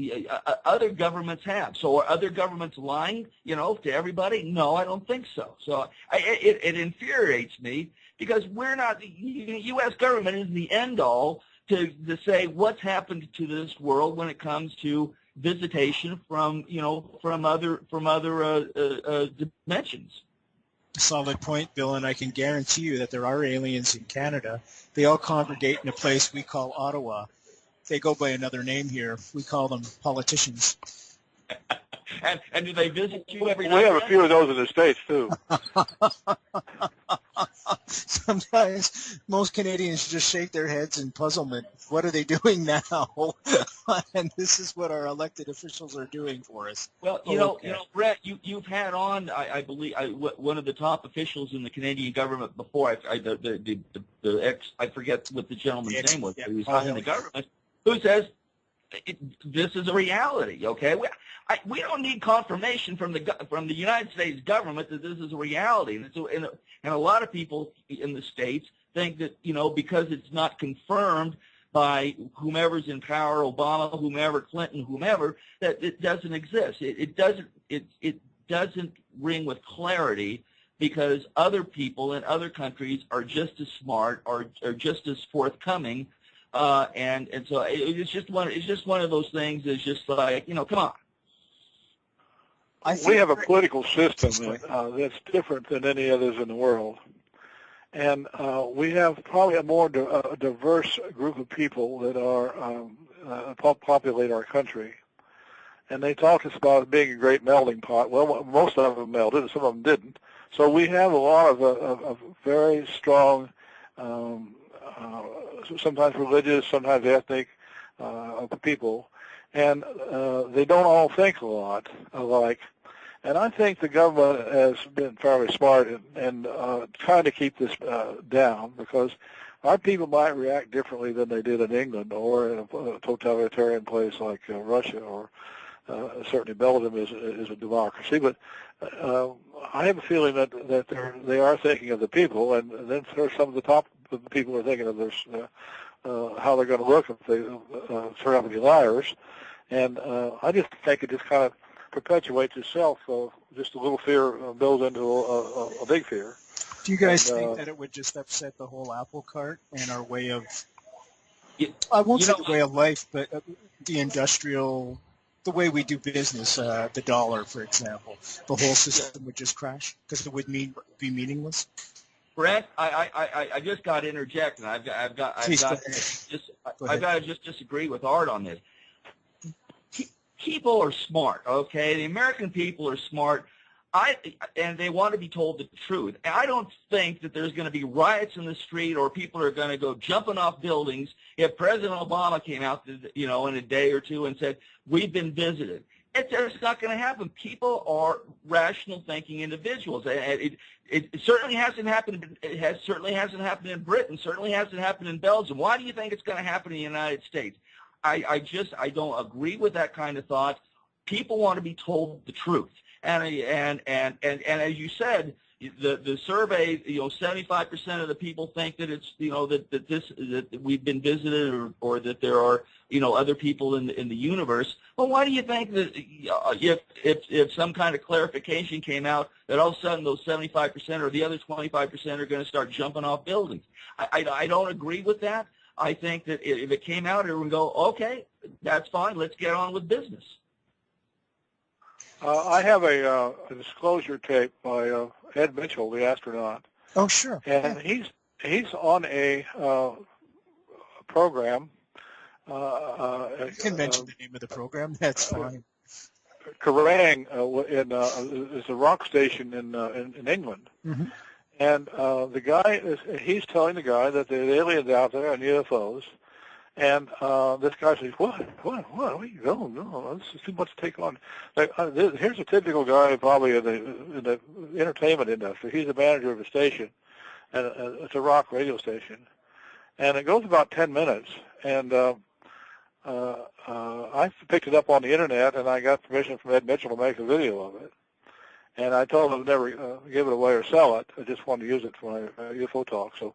[SPEAKER 3] Other governments have. So are other governments lying, you know, to everybody? No, I don't think so. So it infuriates me because we're not, the U.S. government is the end-all to say what's happened to this world when it comes to visitation from, you know, from other dimensions.
[SPEAKER 1] Solid point, Bill, and I can guarantee you that there are aliens in Canada. They all congregate in a place we call Ottawa. They go by another name here. We call them politicians.
[SPEAKER 3] And do they visit you every night?
[SPEAKER 2] We have a few of those in the States, too.
[SPEAKER 1] Sometimes most Canadians just shake their heads in puzzlement. What are they doing now? And this is what our elected officials are doing for us.
[SPEAKER 3] Well, you know, Brett, you've had on, I believe, one of the top officials in the Canadian government before. I forget what the gentleman's name was.
[SPEAKER 1] Yeah.
[SPEAKER 3] He was high in the government. Who says this is a reality? Okay, we don't need confirmation from the United States government that this is a reality, and a lot of people in the States think that, you know, because it's not confirmed by whomever's in power, Obama, whomever, Clinton, whomever, that it doesn't exist. It doesn't ring with clarity because other people in other countries are just as smart or just as forthcoming. And so it's just one of those things that's just like, you know, come on.
[SPEAKER 2] We have a political system that's different than any others in the world. And we have probably a more diverse group of people that are populate our country. And they talk to us about it being a great melting pot. Well, most of them melted, and some of them didn't. So we have a lot of very strong, sometimes religious, sometimes ethnic people and they don't all think a lot alike. And I think the government has been fairly smart in trying to keep this down, because our people might react differently than they did in England or in a totalitarian place like Russia, or certainly Belgium is a democracy. But I have a feeling that they are thinking of the people, and then there's some of the top people are thinking of this, how they're going to look if they turn out to be liars. And I just think it just kind of perpetuates itself. Just a little fear builds into a big fear.
[SPEAKER 1] Do you guys think that it would just upset the whole apple cart and our way of, I won't say the way of life, but the industrial, the way we do business, the dollar, for example, the whole system would just crash because it would be meaningless?
[SPEAKER 3] Brent, I just got to interject, and I've got to just disagree with Art on this. People are smart, okay? The American people are smart, and they want to be told the truth. I don't think that there's going to be riots in the street or people are going to go jumping off buildings if President Obama came out, in a day or two and said, "We've been visited." It's just not going to happen. People are rational thinking individuals. It certainly hasn't happened. Certainly hasn't happened in Britain. Certainly hasn't happened in Belgium. Why do you think it's going to happen in the United States? I don't agree with that kind of thought. People want to be told the truth, and as you said, the survey, 75% of the people think that it's, that we've been visited, or that there are, other people in the universe. Well, why do you think that if some kind of clarification came out, that all of a sudden those 75% or the other 25% are going to start jumping off buildings? I don't agree with that. I think that if it came out, everyone would go, okay, that's fine, let's get on with business.
[SPEAKER 2] I have a disclosure tape by Ed Mitchell, the astronaut.
[SPEAKER 1] Oh, sure.
[SPEAKER 2] And he's on a program.
[SPEAKER 1] You can mention the name of the program. That's fine.
[SPEAKER 2] Kerrang! Is a rock station in England. Mm-hmm. And the guy he's telling the guy that there's aliens out there and UFOs. And this guy says, what? No, this is too much to take on. Here's a typical guy probably in the entertainment industry. He's the manager of a station, and it's a rock radio station. And it goes about 10 minutes. And I picked it up on the Internet, and I got permission from Ed Mitchell to make a video of it. And I told him to never give it away or sell it. I just wanted to use it for my UFO talk. So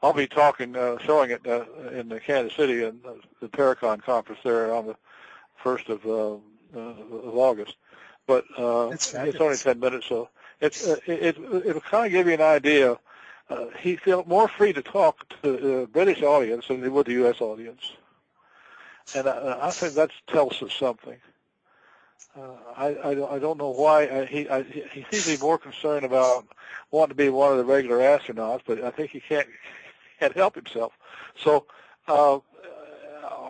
[SPEAKER 2] I'll be talking, showing it in Kansas City in the Pentagon conference there on the 1st of August. But it's only 10 minutes, so it'll kind of give you an idea. He felt more free to talk to the British audience than he would the U.S. audience. And I think that tells us something. I don't know why. He seems to be more concerned about wanting to be one of the regular astronauts, but I think he can't help himself. So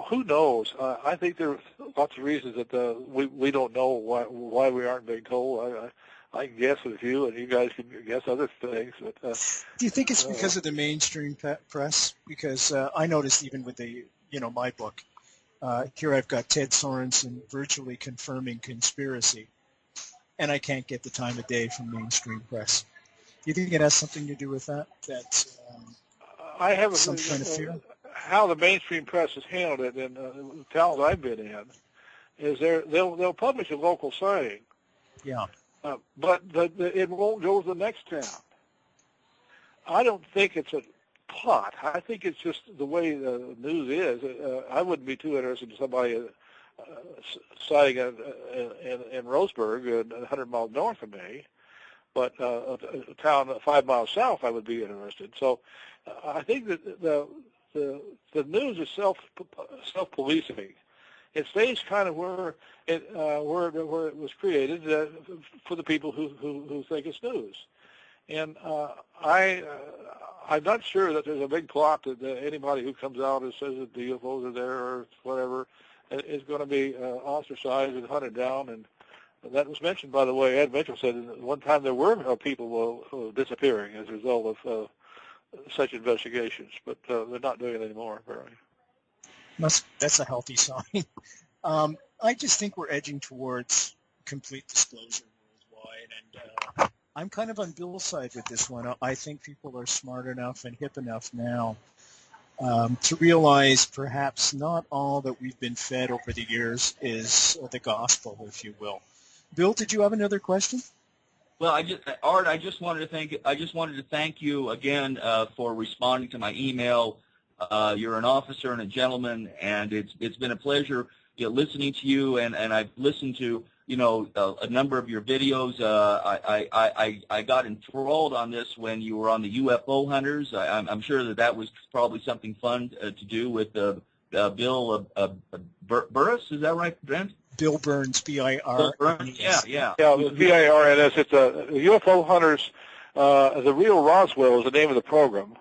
[SPEAKER 2] who knows? I think there are lots of reasons that we don't know why we aren't being told. I can guess a few, and you guys can guess other things. But,
[SPEAKER 1] do you think it's because of the mainstream press? Because I noticed even with the my book. Here I've got Ted Sorensen virtually confirming conspiracy, and I can't get the time of day from mainstream press. Do you think it has something to do with that?
[SPEAKER 2] I have
[SPEAKER 1] some kind of fear?
[SPEAKER 2] How the mainstream press has handled it, and the towns I've been in, is they'll publish a local sighting.
[SPEAKER 1] Yeah.
[SPEAKER 2] But it won't go to the next town. I don't think it's a plot. I think it's just the way the news is. I wouldn't be too interested in somebody sighting in Roseburg, 100 miles north of me, but a town 5 miles south, I would be interested. So I think that the news is self-policing. It stays kind of where it was created for the people who think it's news. And I'm not sure that there's a big plot that anybody who comes out and says that the UFOs are there or whatever is going to be ostracized and hunted down. And that was mentioned, by the way. Ed Mitchell said at one time there were people disappearing as a result of such investigations, but they're not doing it anymore, apparently.
[SPEAKER 1] That's a healthy sign. I just think we're edging towards complete disclosure worldwide, and I'm kind of on Bill's side with this one. I think people are smart enough and hip enough now to realize perhaps not all that we've been fed over the years is the gospel, if you will. Bill, did you have another question?
[SPEAKER 3] Well, Art, I just wanted to thank you again for responding to my email. You're an officer and a gentleman, and it's been a pleasure listening to you. And I've listened to a number of your videos. I got enthralled on this when you were on the UFO hunters. I'm sure that was probably something fun to do with Bill Burris. Is that right, Brent?
[SPEAKER 1] Bill Burns, B-I-R-N-S.
[SPEAKER 3] Yeah.
[SPEAKER 2] Yeah, the B-I-R-N-S. It's UFO Hunters. The Real Roswell is the name of the program,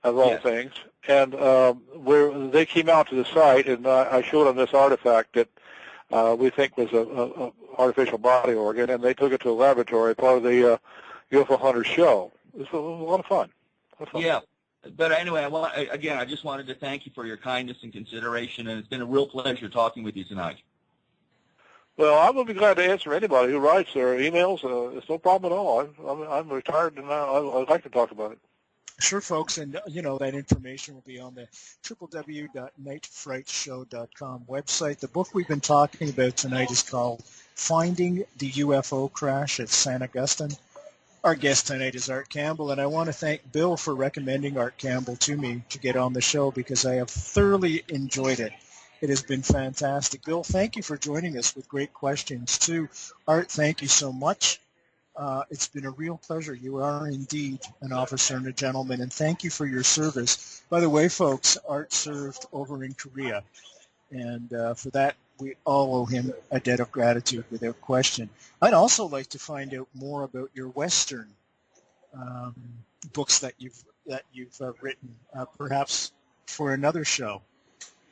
[SPEAKER 2] of all things. And where they came out to the site, and I showed them this artifact that we think was a artificial body organ, and they took it to a laboratory, part of the UFO Hunters show. It was a lot of fun.
[SPEAKER 3] Yeah. But anyway, I just wanted to thank you for your kindness and consideration, and it's been a real pleasure talking with you tonight.
[SPEAKER 2] Well, I will be glad to answer anybody who writes their emails. It's no problem at all. I'm retired, and I'd like to talk about it.
[SPEAKER 1] Sure, folks, and that information will be on the www.nightfrightshow.com website. The book we've been talking about tonight is called Finding the UFO Crash at San Agustin. Our guest tonight is Art Campbell, and I want to thank Bill for recommending Art Campbell to me to get on the show because I have thoroughly enjoyed it. It has been fantastic. Bill, thank you for joining us with great questions, too. Art, thank you so much. It's been a real pleasure. You are indeed an officer and a gentleman, and thank you for your service. By the way, folks, Art served over in Korea, and for that, we all owe him a debt of gratitude without question. I'd also like to find out more about your Western books that you've written, perhaps for another show.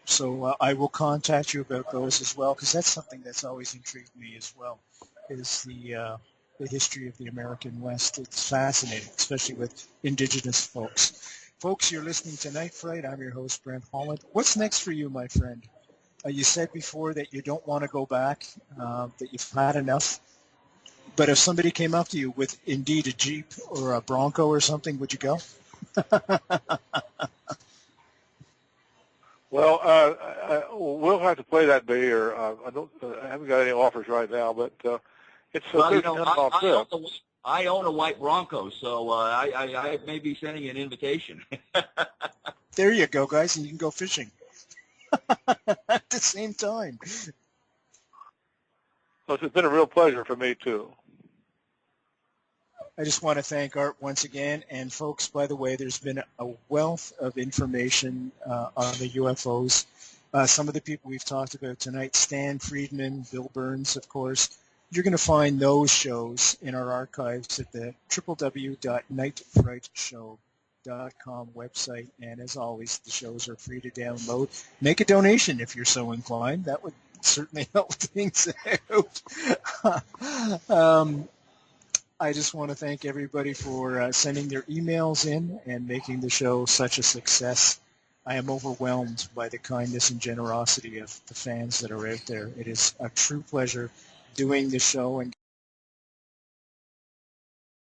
[SPEAKER 1] So I will contact you about those as well, because that's something that's always intrigued me as well, is the history of the American West. It's fascinating, especially with indigenous folks. Folks, you're listening to Night Fright. I'm your host, Brent Holland. What's next for you, my friend? You said before that you don't want to go back, that you've had enough. But if somebody came up to you with indeed a Jeep or a Bronco or something, would you go?
[SPEAKER 2] Well, we'll have to play that by ear. I haven't got any offers right now, but it's
[SPEAKER 3] I own a white Bronco, so I may be sending you an invitation.
[SPEAKER 1] There you go, guys, and you can go fishing at the same time.
[SPEAKER 2] Well, it's been a real pleasure for me, too.
[SPEAKER 1] I just want to thank Art once again. And folks, by the way, there's been a wealth of information on the UFOs. Some of the people we've talked about tonight, Stanton Friedman, Bill Burns, of course. You're going to find those shows in our archives at the www.nightfrightshow.com website. And as always, the shows are free to download. Make a donation if you're so inclined. That would certainly help things out. I just want to thank everybody for sending their emails in and making the show such a success. I am overwhelmed by the kindness and generosity of the fans that are out there. It is a true pleasure doing the show and